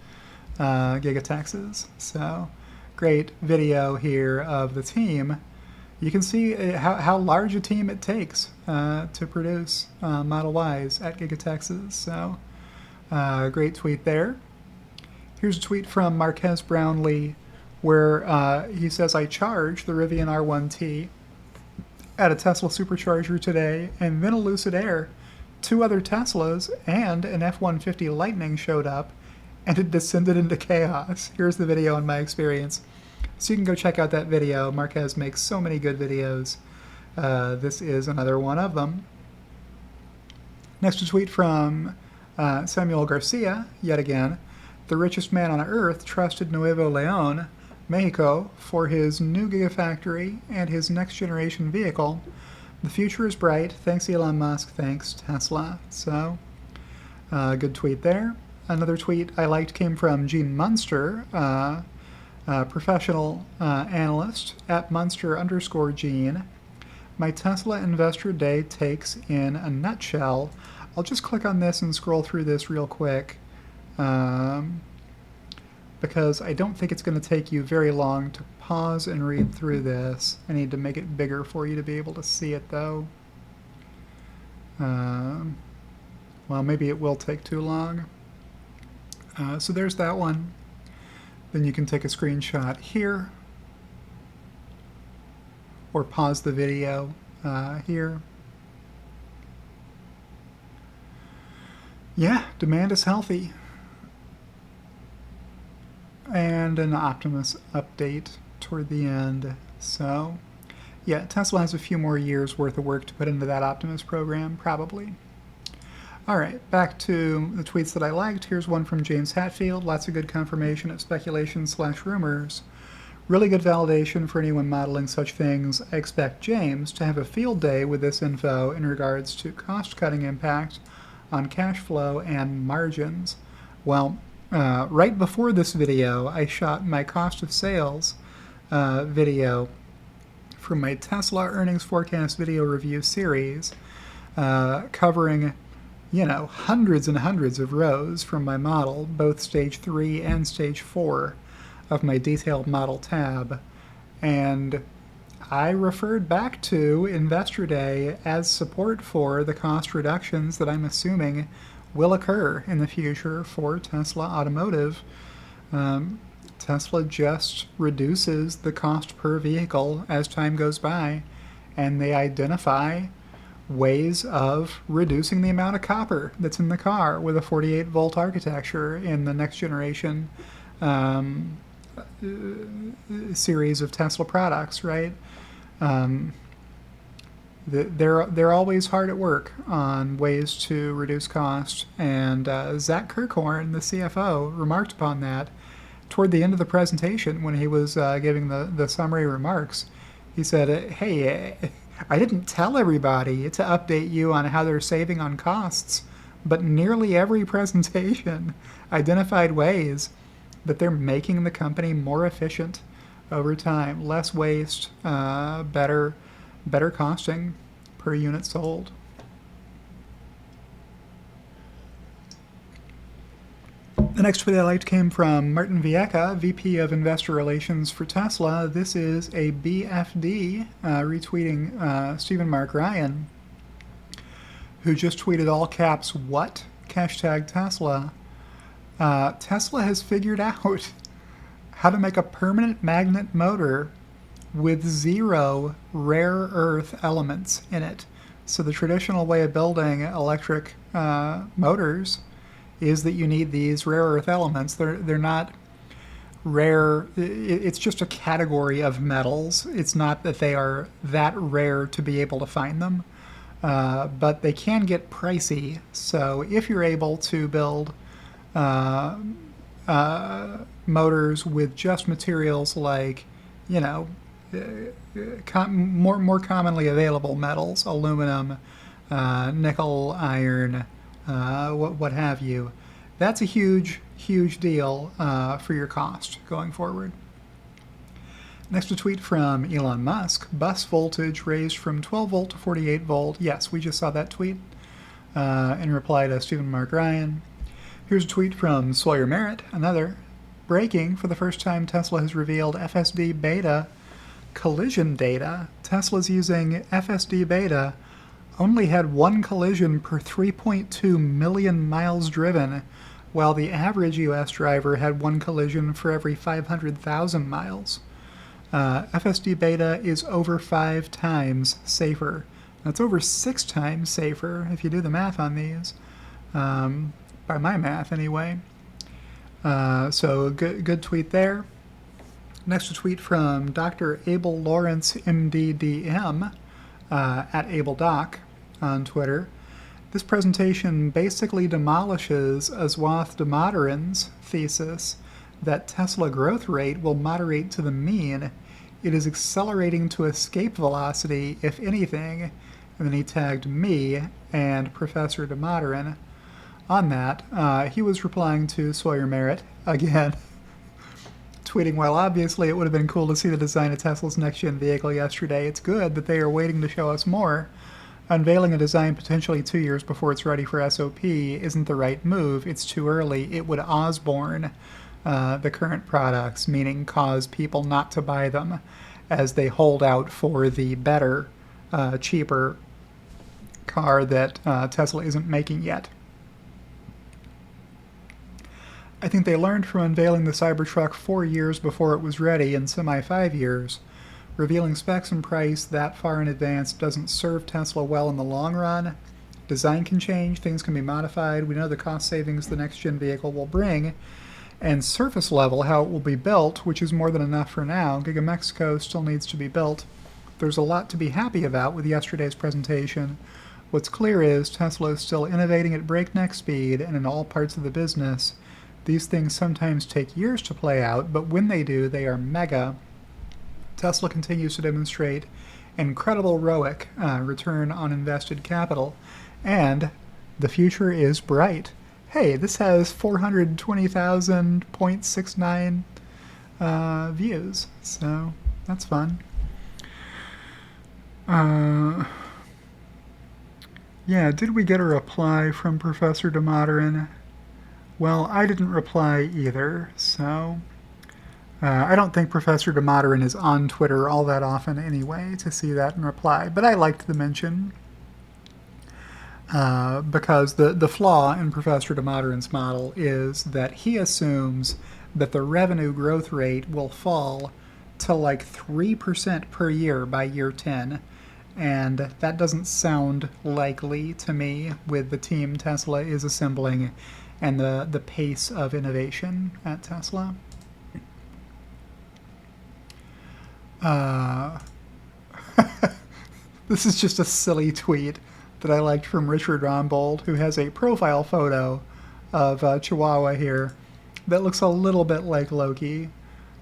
Giga Texas. So, great video here of the team. You can see how large a team it takes to produce Model Ys at Giga Texas. So, great tweet there. Here's a tweet from Marquez Brownlee. where he says, I charged the Rivian R1T at a Tesla supercharger today, and then a Lucid Air. 2 other Teslas and an F-150 Lightning showed up, and it descended into chaos. Here's the video on my experience. So you can go check out that video. Marquez makes so many good videos. This is another one of them. Next, a tweet from Samuel Garcia, yet again. The richest man on earth trusted Nuevo Leon, Mexico, for his new Gigafactory and his next-generation vehicle. The future is bright. Thanks, Elon Musk. Thanks, Tesla. So, good tweet there. Another tweet I liked came from Gene Munster, professional analyst, at Munster_Gene. My Tesla Investor Day takes in a nutshell. I'll just click on this and scroll through this real quick, because I don't think it's going to take you very long to pause and read through this. I need to make it bigger for you to be able to see it, though. Well, maybe it will take too long. So there's that one. Then you can take a screenshot here, or pause the video here. Yeah, demand is healthy. And an Optimus update toward the end. So, yeah, Tesla has a few more years worth of work to put into that Optimus program, probably. All right, back to the tweets that I liked. Here's one from James Hatfield. Lots of good confirmation of speculation/rumors. Really good validation for anyone modeling such things. I expect James to have a field day with this info in regards to cost-cutting impact on cash flow and margins. Well, right before this video, I shot my cost of sales video from my Tesla earnings forecast video review series, covering, hundreds and hundreds of rows from my model, both stage 3 and stage 4 of my detailed model tab. And I referred back to Investor Day as support for the cost reductions that I'm assuming will occur in the future for Tesla Automotive. Tesla just reduces the cost per vehicle as time goes by, and they identify ways of reducing the amount of copper that's in the car with a 48-volt architecture in the next generation series of Tesla products, right? They're always hard at work on ways to reduce cost, and Zach Kirkhorn, the CFO, remarked upon that toward the end of the presentation when he was giving the summary remarks. He said, hey, I didn't tell everybody to update you on how they're saving on costs, but nearly every presentation identified ways that they're making the company more efficient over time. Less waste, better costing per unit sold. The next tweet I liked came from Martin Vieca, VP of Investor Relations for Tesla. This is a BFD retweeting Stephen Mark Ryan, who just tweeted all caps, what? Hashtag Tesla. Tesla has figured out how to make a permanent magnet motor with 0 rare earth elements in it. So the traditional way of building electric motors is that you need these rare earth elements. They're not rare. It's just a category of metals. It's not that they are that rare to be able to find them, but they can get pricey. So if you're able to build motors with just materials like, more commonly available metals, aluminum, nickel, iron, what have you, that's a huge deal for your cost going forward. Next, a tweet from Elon Musk. Bus voltage raised from 12 volt to 48 volt. Yes, we just saw that tweet in reply to Stephen Mark Ryan. Here's a tweet from Sawyer Merritt, another. Breaking, for the first time, Tesla has revealed FSD beta collision data. Tesla's using FSD beta only had 1 collision per 3.2 million miles driven while the average U.S. driver had one collision for every 500,000 miles. FSD beta is over 5 times safer. That's over 6 times safer if you do the math on these, by my math anyway. So good tweet there. Next, a tweet from Dr. Abel Lawrence, MDDM, at AbelDoc on Twitter. This presentation basically demolishes Aswath Damodaran's thesis that Tesla growth rate will moderate to the mean. It is accelerating to escape velocity, if anything. And then he tagged me and Professor Damodaran on that. He was replying to Sawyer Merritt again, tweeting, while obviously it would have been cool to see the design of Tesla's next-gen vehicle yesterday, it's good that they are waiting to show us more. Unveiling a design potentially 2 years before it's ready for SOP isn't the right move. It's too early. It would Osborne the current products, meaning cause people not to buy them as they hold out for the better, cheaper car that Tesla isn't making yet. I think they learned from unveiling the Cybertruck 4 years before it was ready and Semi 5 years. Revealing specs and price that far in advance doesn't serve Tesla well in the long run. Design can change, things can be modified, we know the cost savings the next-gen vehicle will bring, and surface level, how it will be built, which is more than enough for now. Giga Mexico still needs to be built. There's a lot to be happy about with yesterday's presentation. What's clear is Tesla is still innovating at breakneck speed and in all parts of the business. These things sometimes take years to play out, but when they do, they are mega. Tesla continues to demonstrate incredible ROIC, return on invested capital, and the future is bright. Hey, this has 420,000.69 views, so that's fun. Yeah, did we get a reply from Professor Damodaran? Well, I didn't reply either, so I don't think Professor Damodaran is on Twitter all that often anyway to see that and reply, but I liked the mention because the flaw in Professor Damodaran's model is that he assumes that the revenue growth rate will fall to like 3% per year by year 10, and that doesn't sound likely to me with the team Tesla is assembling and the pace of innovation at Tesla. This is just a silly tweet that I liked from Richard Rombold, who has a profile photo of Chihuahua here that looks a little bit like Loki.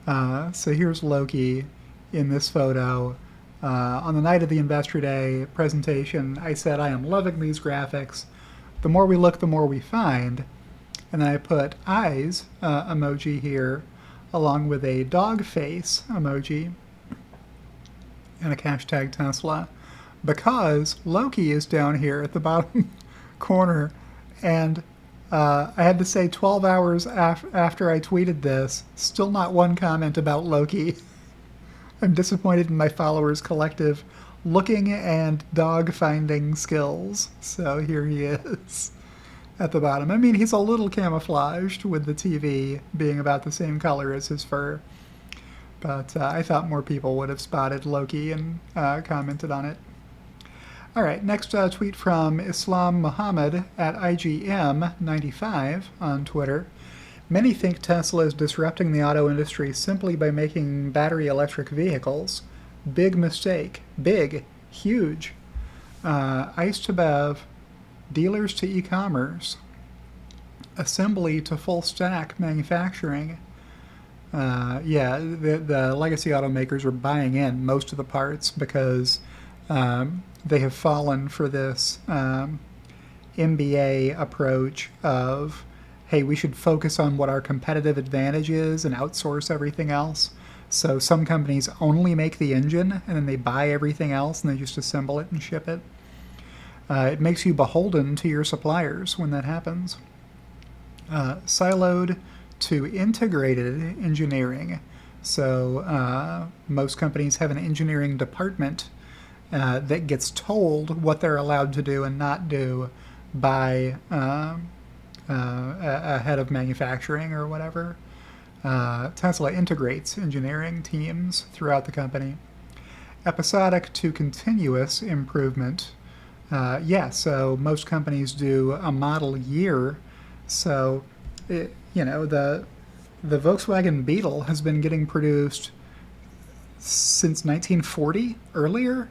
So here's Loki in this photo. On the night of the Investor Day presentation, I said, I am loving these graphics. The more we look, the more we find. And then I put eyes emoji here, along with a dog face emoji and a hashtag Tesla, because Loki is down here at the bottom corner, and I had to say 12 hours after I tweeted this, still not one comment about Loki. I'm disappointed in my followers' collective looking and dog finding skills. So here he is at the bottom. I mean, he's a little camouflaged with the TV being about the same color as his fur, but I thought more people would have spotted Loki and commented on it. All right, next tweet from Islam Muhammad at IGM95 on Twitter. Many think Tesla is disrupting the auto industry simply by making battery electric vehicles. Big mistake. Big. Huge. ICE to BEV, dealers to e-commerce, assembly to full stack manufacturing. Yeah, the legacy automakers are buying in most of the parts because they have fallen for this MBA approach of, hey, we should focus on what our competitive advantage is and outsource everything else. So some companies only make the engine and then they buy everything else and they just assemble it and ship it. It makes you beholden to your suppliers when that happens. Siloed to integrated engineering. So most companies have an engineering department that gets told what they're allowed to do and not do by a head of manufacturing or whatever. Tesla integrates engineering teams throughout the company. Episodic to continuous improvement. Yeah, so most companies do a model year. So, the Volkswagen Beetle has been getting produced since 1940, earlier.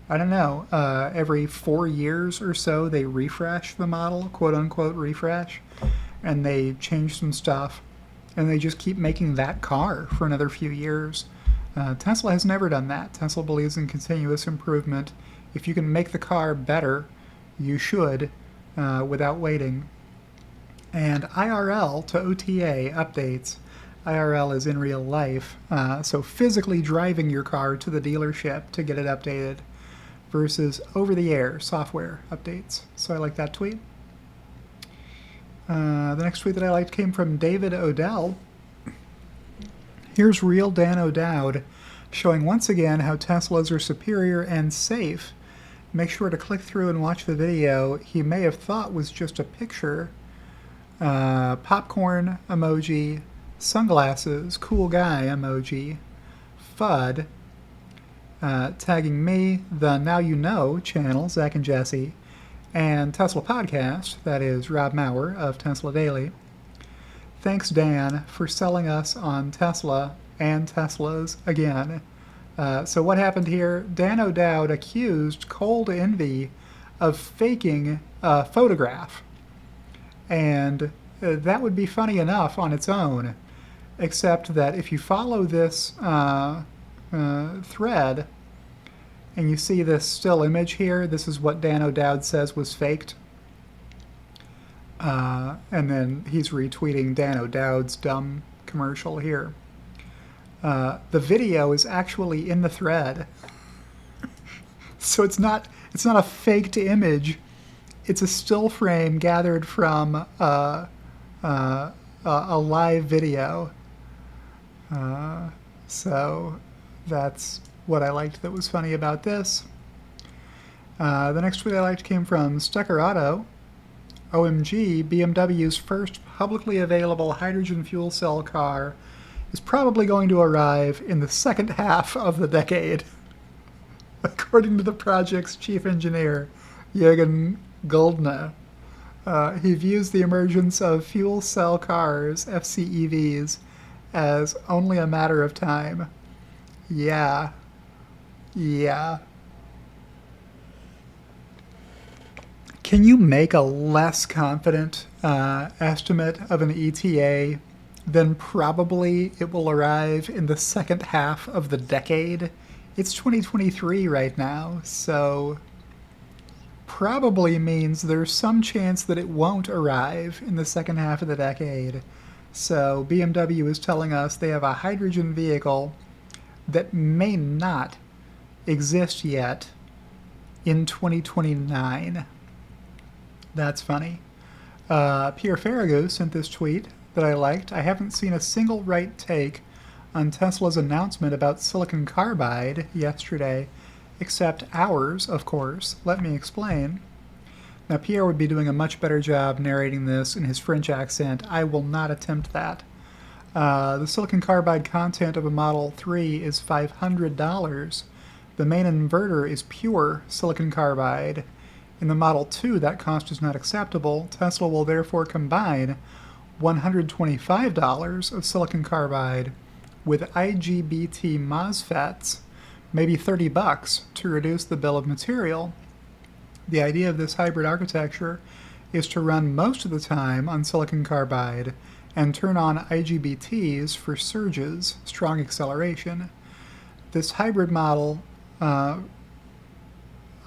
I don't know. Every 4 years or so, they refresh the model, quote unquote refresh, and they change some stuff, and they just keep making that car for another few years. Tesla has never done that. Tesla believes in continuous improvement. If you can make the car better, you should, without waiting. And IRL to OTA updates. IRL is in real life, so physically driving your car to the dealership to get it updated versus over-the-air software updates. So I like that tweet. The next tweet that I liked came from David O'Dell. Here's real Dan O'Dowd showing once again how Teslas are superior and safe. Make sure to click through and watch the video he may have thought was just a picture. Popcorn emoji, sunglasses, cool guy emoji, FUD, tagging me, the Now You Know channel, Zach and Jesse, and Tesla Podcast, that is Rob Maurer of Tesla Daily. Thanks, Dan, for selling us on Tesla and Teslas again. So what happened here? Dan O'Dowd accused Cold Envy of faking a photograph. And that would be funny enough on its own, except that if you follow this thread and you see this still image here, this is what Dan O'Dowd says was faked. And then he's retweeting Dan O'Dowd's dumb commercial here. The video is actually in the thread. So it's not a faked image. It's a still frame gathered from a live video. So that's what I liked that was funny about this. The next tweet I liked came from Stucker Auto. OMG, BMW's first publicly available hydrogen fuel cell car is probably going to arrive in the second half of the decade, according to the project's chief engineer, Jürgen Goldner. He views the emergence of fuel cell cars, FCEVs, as only a matter of time. Yeah. Can you make a less confident estimate of an ETA than probably it will arrive in the second half of the decade? It's 2023 right now, so probably means there's some chance that it won't arrive in the second half of the decade. So BMW is telling us they have a hydrogen vehicle that may not exist yet in 2029. That's funny. Pierre Farragut sent this tweet that I liked. I haven't seen a single right take on Tesla's announcement about silicon carbide yesterday, except ours, of course. Let me explain. Now, Pierre would be doing a much better job narrating this in his French accent. I will not attempt that. The silicon carbide content of a Model 3 is $500. The main inverter is pure silicon carbide. In the Model 2, that cost is not acceptable. Tesla will therefore combine $125 of silicon carbide with IGBT MOSFETs, maybe $30 to reduce the bill of material. The idea of this hybrid architecture is to run most of the time on silicon carbide and turn on IGBTs for surges, strong acceleration. This hybrid model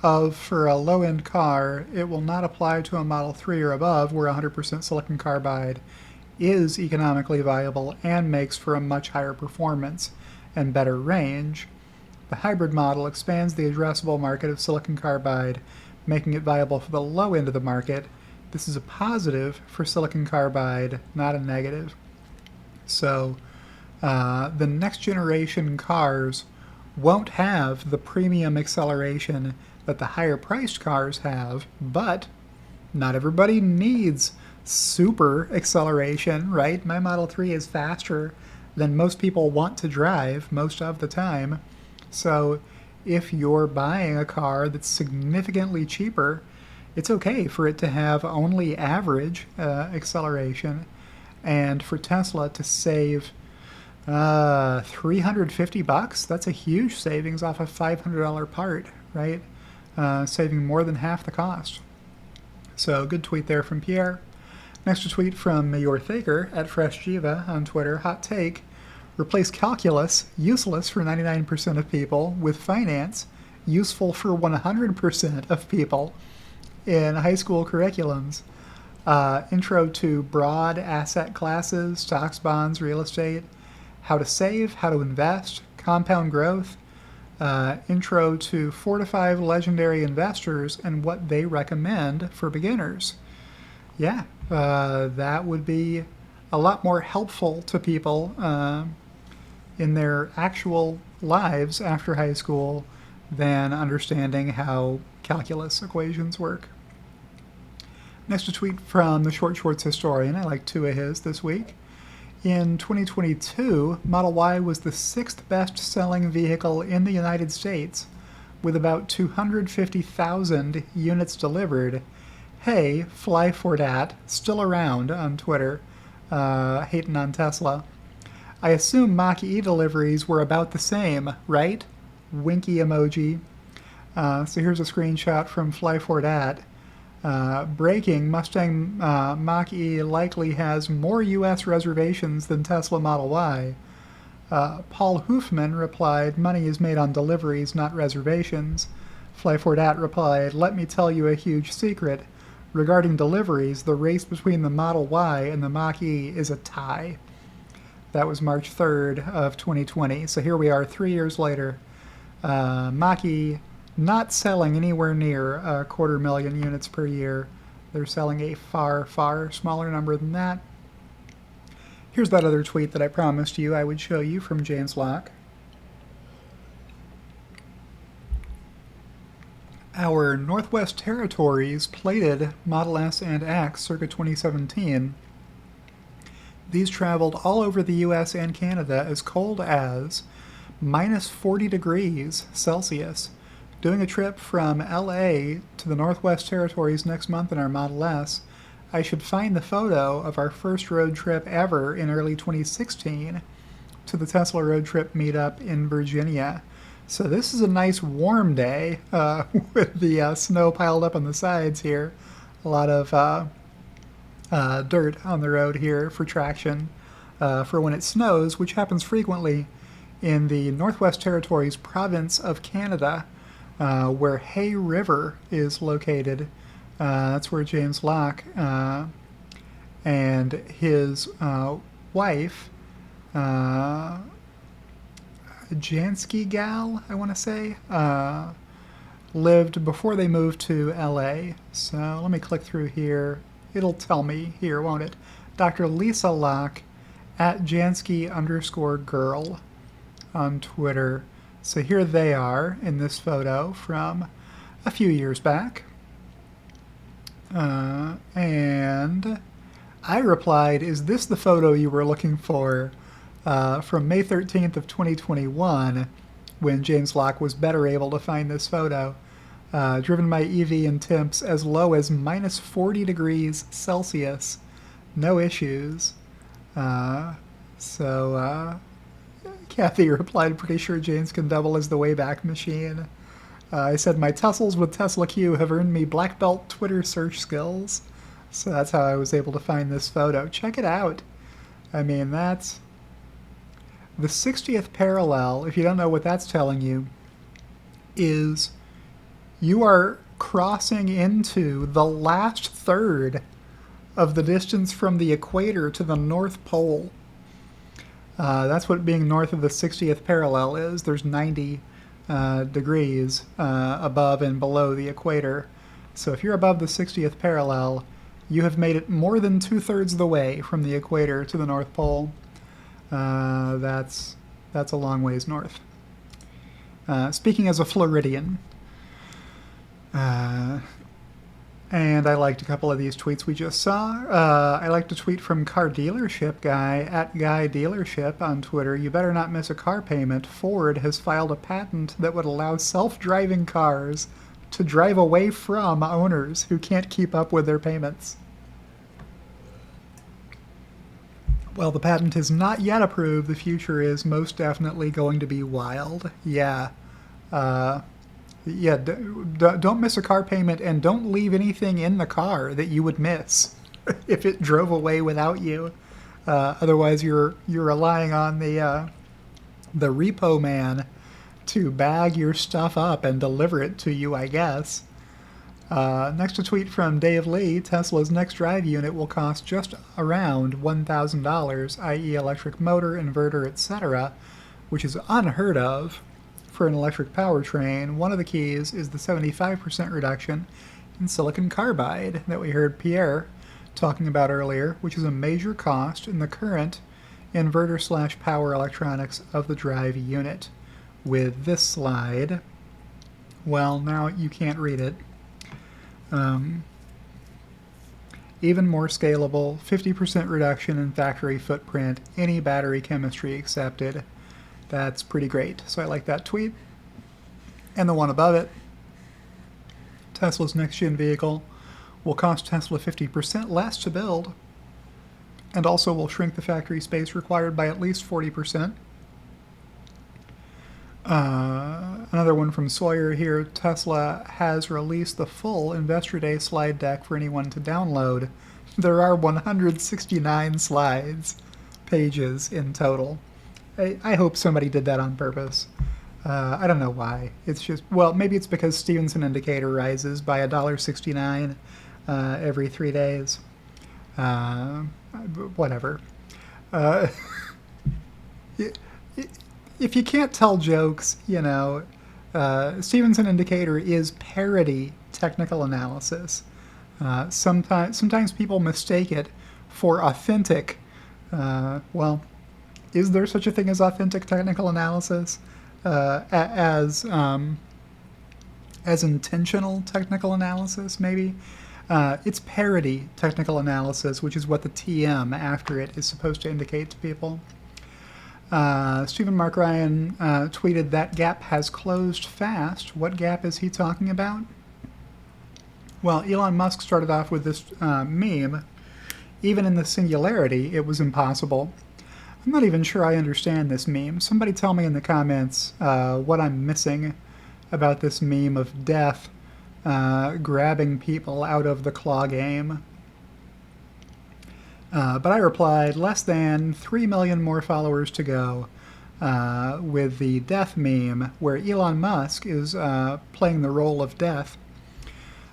for a low-end car, it will not apply to a Model 3 or above where 100% silicon carbide is economically viable and makes for a much higher performance and better range. The hybrid model expands the addressable market of silicon carbide, making it viable for the low end of the market. This is a positive for silicon carbide, not a negative. So the next generation cars won't have the premium acceleration that the higher priced cars have, but not everybody needs super acceleration, right? My Model 3 is faster than most people want to drive most of the time. So if you're buying a car that's significantly cheaper, it's okay for it to have only average acceleration, and for Tesla to save $350. That's a huge savings off a $500 part, right? Saving more than half the cost. So good tweet there from Pierre. Next, a tweet from Your Thaker at FreshJiva on Twitter. Hot take: replace calculus, useless for 99% of people, with finance, useful for 100% of people in high school curriculums. Intro to broad asset classes, stocks, bonds, real estate, how to save, how to invest, compound growth, intro to 4 to 5 legendary investors and what they recommend for beginners. Yeah, that would be a lot more helpful to people in their actual lives after high school than understanding how calculus equations work. Next, a tweet from the Short Shorts historian. I like two of his this week. In 2022, Model Y was the 6th best-selling vehicle in the United States, with about 250,000 units delivered. Hey, fly for dat, still around on Twitter, hating on Tesla. I assume Mach-E deliveries were about the same, right? Winky emoji. So here's a screenshot from Fly for Dat. Breaking, Mustang Mach-E likely has more U.S. reservations than Tesla Model Y. Paul Hoofman replied, money is made on deliveries, not reservations. Fly for Dat replied, let me tell you a huge secret. Regarding deliveries, the race between the Model Y and the Mach-E is a tie. That was March 3rd of 2020. So here we are 3 years later. Mach-E not selling anywhere near 250,000 units per year. They're selling a far, far smaller number than that. Here's that other tweet that I promised you I would show you from James Locke. Our Northwest Territories plated Model S and X circa 2017. These traveled all over the US and Canada as cold as minus 40 degrees Celsius. Doing a trip from LA to the Northwest Territories next month in our Model S, I should find the photo of our first road trip ever in early 2016 to the Tesla road trip meetup in Virginia. So this is a nice warm day with the snow piled up on the sides here. A lot of dirt on the road here for traction for when it snows, which happens frequently in the Northwest Territories province of Canada, where Hay River is located. That's where James Locke and his wife, Jansky gal, I want to say, lived before they moved to LA. So let me click through here. It'll tell me here, won't it? Dr. Lisa Locke at Jansky_girl on Twitter. So here they are in this photo from a few years back. And I replied, is this the photo you were looking for? From May 13th of 2021, when James Locke was better able to find this photo. Driven my EV in temps as low as minus 40 degrees Celsius. No issues. Kathy replied, pretty sure James can double as the Wayback Machine. I said, my tussles with Tesla Q have earned me black belt Twitter search skills. So that's how I was able to find this photo. Check it out. I mean, that's the 60th parallel. If you don't know what that's telling you, is you are crossing into the last third of the distance from the equator to the North Pole. That's what being north of the 60th parallel is. There's 90 degrees above and below the equator. So if you're above the 60th parallel, you have made it more than 2/3 of the way from the equator to the North Pole. That's a long ways north. Speaking as a Floridian, And I liked a couple of these tweets we just saw. I liked a tweet from Car Dealership Guy at Guy Dealership on Twitter. You better not miss a car payment. Ford has filed a patent that would allow self-driving cars to drive away from owners who can't keep up with their payments. Well, the patent is not yet approved. The future is most definitely going to be wild. Yeah. Don't miss a car payment, and don't leave anything in the car that you would miss if it drove away without you. Otherwise, you're relying on the repo man to bag your stuff up and deliver it to you, I guess. Next, a tweet from Dave Lee. Tesla's next drive unit will cost just around $1,000, i.e. electric motor, inverter, etc., which is unheard of for an electric powertrain. One of the keys is the 75% reduction in silicon carbide that we heard Pierre talking about earlier, which is a major cost in the current inverter/power electronics of the drive unit. With this slide, well, now you can't read it. Even more scalable, 50% reduction in factory footprint, any battery chemistry accepted. That's pretty great. So I like that tweet. And the one above it, Tesla's next-gen vehicle will cost Tesla 50% less to build, and also will shrink the factory space required by at least 40%. Another one from Sawyer here. Tesla has released the full Investor Day slide deck for anyone to download. There are 169 slides, pages in total. I hope somebody did that on purpose. I don't know why. It's just, well, maybe it's because Stevenson indicator rises by $1.69 every 3 days. Whatever. If you can't tell jokes, Stevenson indicator is parody technical analysis. Sometimes people mistake it for authentic. Well, is there such a thing as authentic technical analysis? As intentional technical analysis, maybe? It's parody technical analysis, which is what the TM after it is supposed to indicate to people. Stephen Mark Ryan tweeted, that gap has closed fast. What gap is he talking about? Well, Elon Musk started off with this meme. Even in the singularity, it was impossible. I'm not even sure I understand this meme. Somebody tell me in the comments what I'm missing about this meme of death grabbing people out of the claw game. But I replied, less than 3 million more followers to go with the death meme, where Elon Musk is playing the role of death,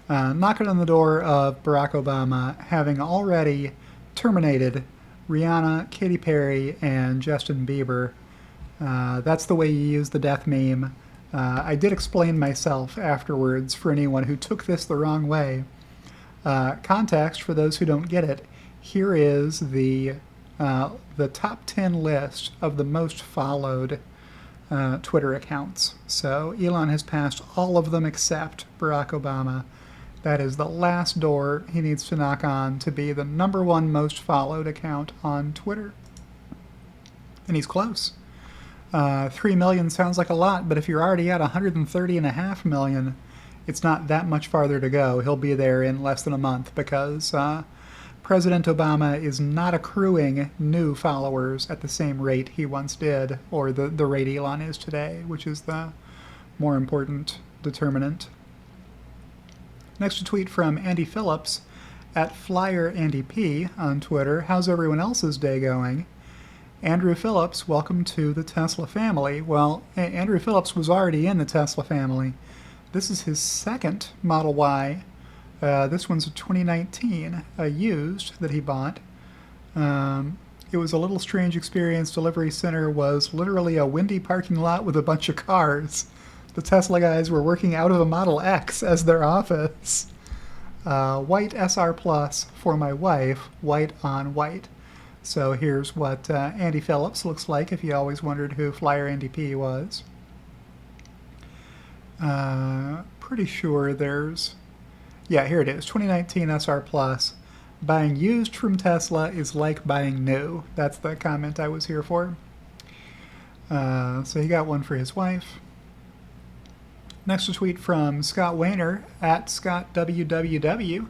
knocking on the door of Barack Obama, having already terminated Rihanna, Katy Perry, and Justin Bieber. That's the way you use the death meme. I did explain myself afterwards for anyone who took this the wrong way. Context, for those who don't get it, here is the top 10 list of the most followed Twitter accounts. So Elon has passed all of them except Barack Obama. That is the last door he needs to knock on to be the #1 most followed account on Twitter. And he's close. 3 million sounds like a lot, but if you're already at 130.5 million, it's not that much farther to go. He'll be there in less than a month because President Obama is not accruing new followers at the same rate he once did, or the rate Elon is today, which is the more important determinant. Next, a tweet from Andy Phillips at FlyerAndyP on Twitter. How's everyone else's day going? Andrew Phillips, welcome to the Tesla family. Well, Andrew Phillips was already in the Tesla family. This is his second Model Y. This one's a 2019, a used that he bought. It was a little strange experience. Delivery center was literally a windy parking lot with a bunch of cars. The Tesla guys were working out of a Model X as their office. White SR Plus for my wife, white on white. So here's what Andy Phillips looks like if you always wondered who Flyer Andy P was. Pretty sure there's... Yeah, here it is. 2019 SR Plus. Buying used from Tesla is like buying new. That's the comment I was here for. So he got one for his wife. Next, a tweet from Scott Wayner at ScottWWW.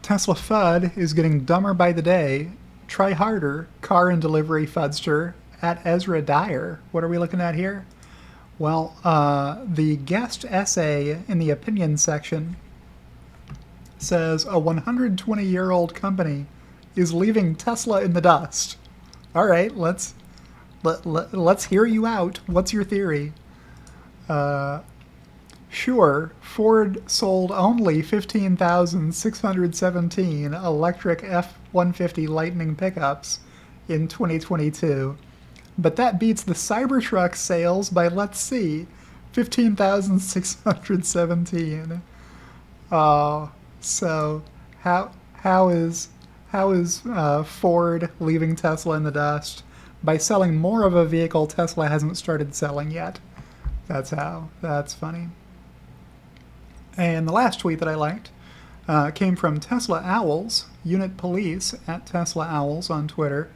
Tesla FUD is getting dumber by the day. Try harder. Car and delivery fudster at Ezra Dyer. What are we looking at here? Well, the guest essay in the opinion section says a 120-year-old company is leaving Tesla in the dust. All right, let's hear you out. What's your theory? Sure, Ford sold only 15,617 electric F-150 Lightning pickups in 2022, but that beats the Cybertruck sales by, let's see, 15,617. So how is Ford leaving Tesla in the dust? By selling more of a vehicle Tesla hasn't started selling yet. That's how. That's funny. And the last tweet that I liked came from Tesla Owls, Unit Police at Tesla Owls on Twitter.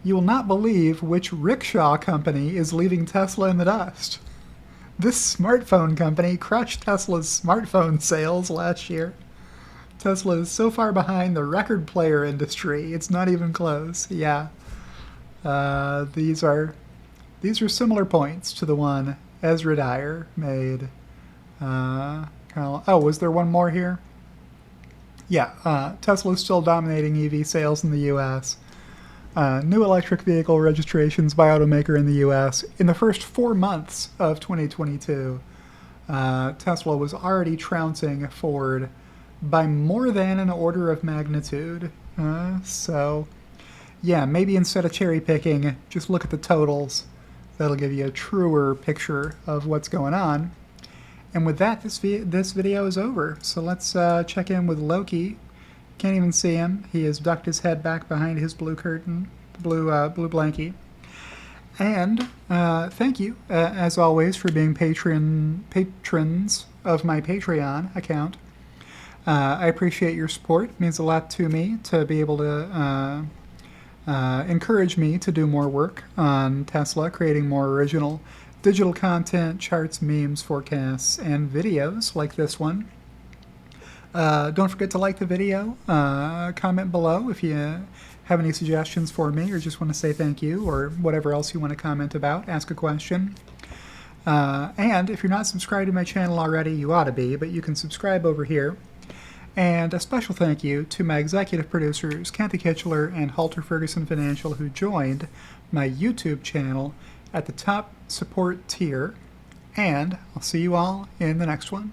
You will not believe which rickshaw company is leaving Tesla in the dust. This smartphone company crushed Tesla's smartphone sales last year. Tesla is so far behind the record player industry, it's not even close. Yeah. These are similar points to the one Ezra Dyer made. Was there one more here? Yeah, Tesla is still dominating EV sales in the U.S. New electric vehicle registrations by automaker in the U.S. In the first 4 months of 2022, Tesla was already trouncing Ford by more than an order of magnitude. So, yeah, maybe instead of cherry picking, just look at the totals. That'll give you a truer picture of what's going on. And with that, this video is over. So let's check in with Loki. Can't even see him. He has ducked his head back behind his blue curtain, blue blankie. And thank you, as always, for being patrons of my Patreon account. I appreciate your support. It means a lot to me to be able to encourage me to do more work on Tesla, creating more original digital content, charts, memes, forecasts, and videos like this one. Don't forget to like the video, comment below if you have any suggestions for me or just want to say thank you or whatever else you want to comment about, ask a question. And if you're not subscribed to my channel already, you ought to be, but you can subscribe over here. And a special thank you to my executive producers, Kathy Kitchler and Halter Ferguson Financial, who joined my YouTube channel at the top support tier. And I'll see you all in the next one.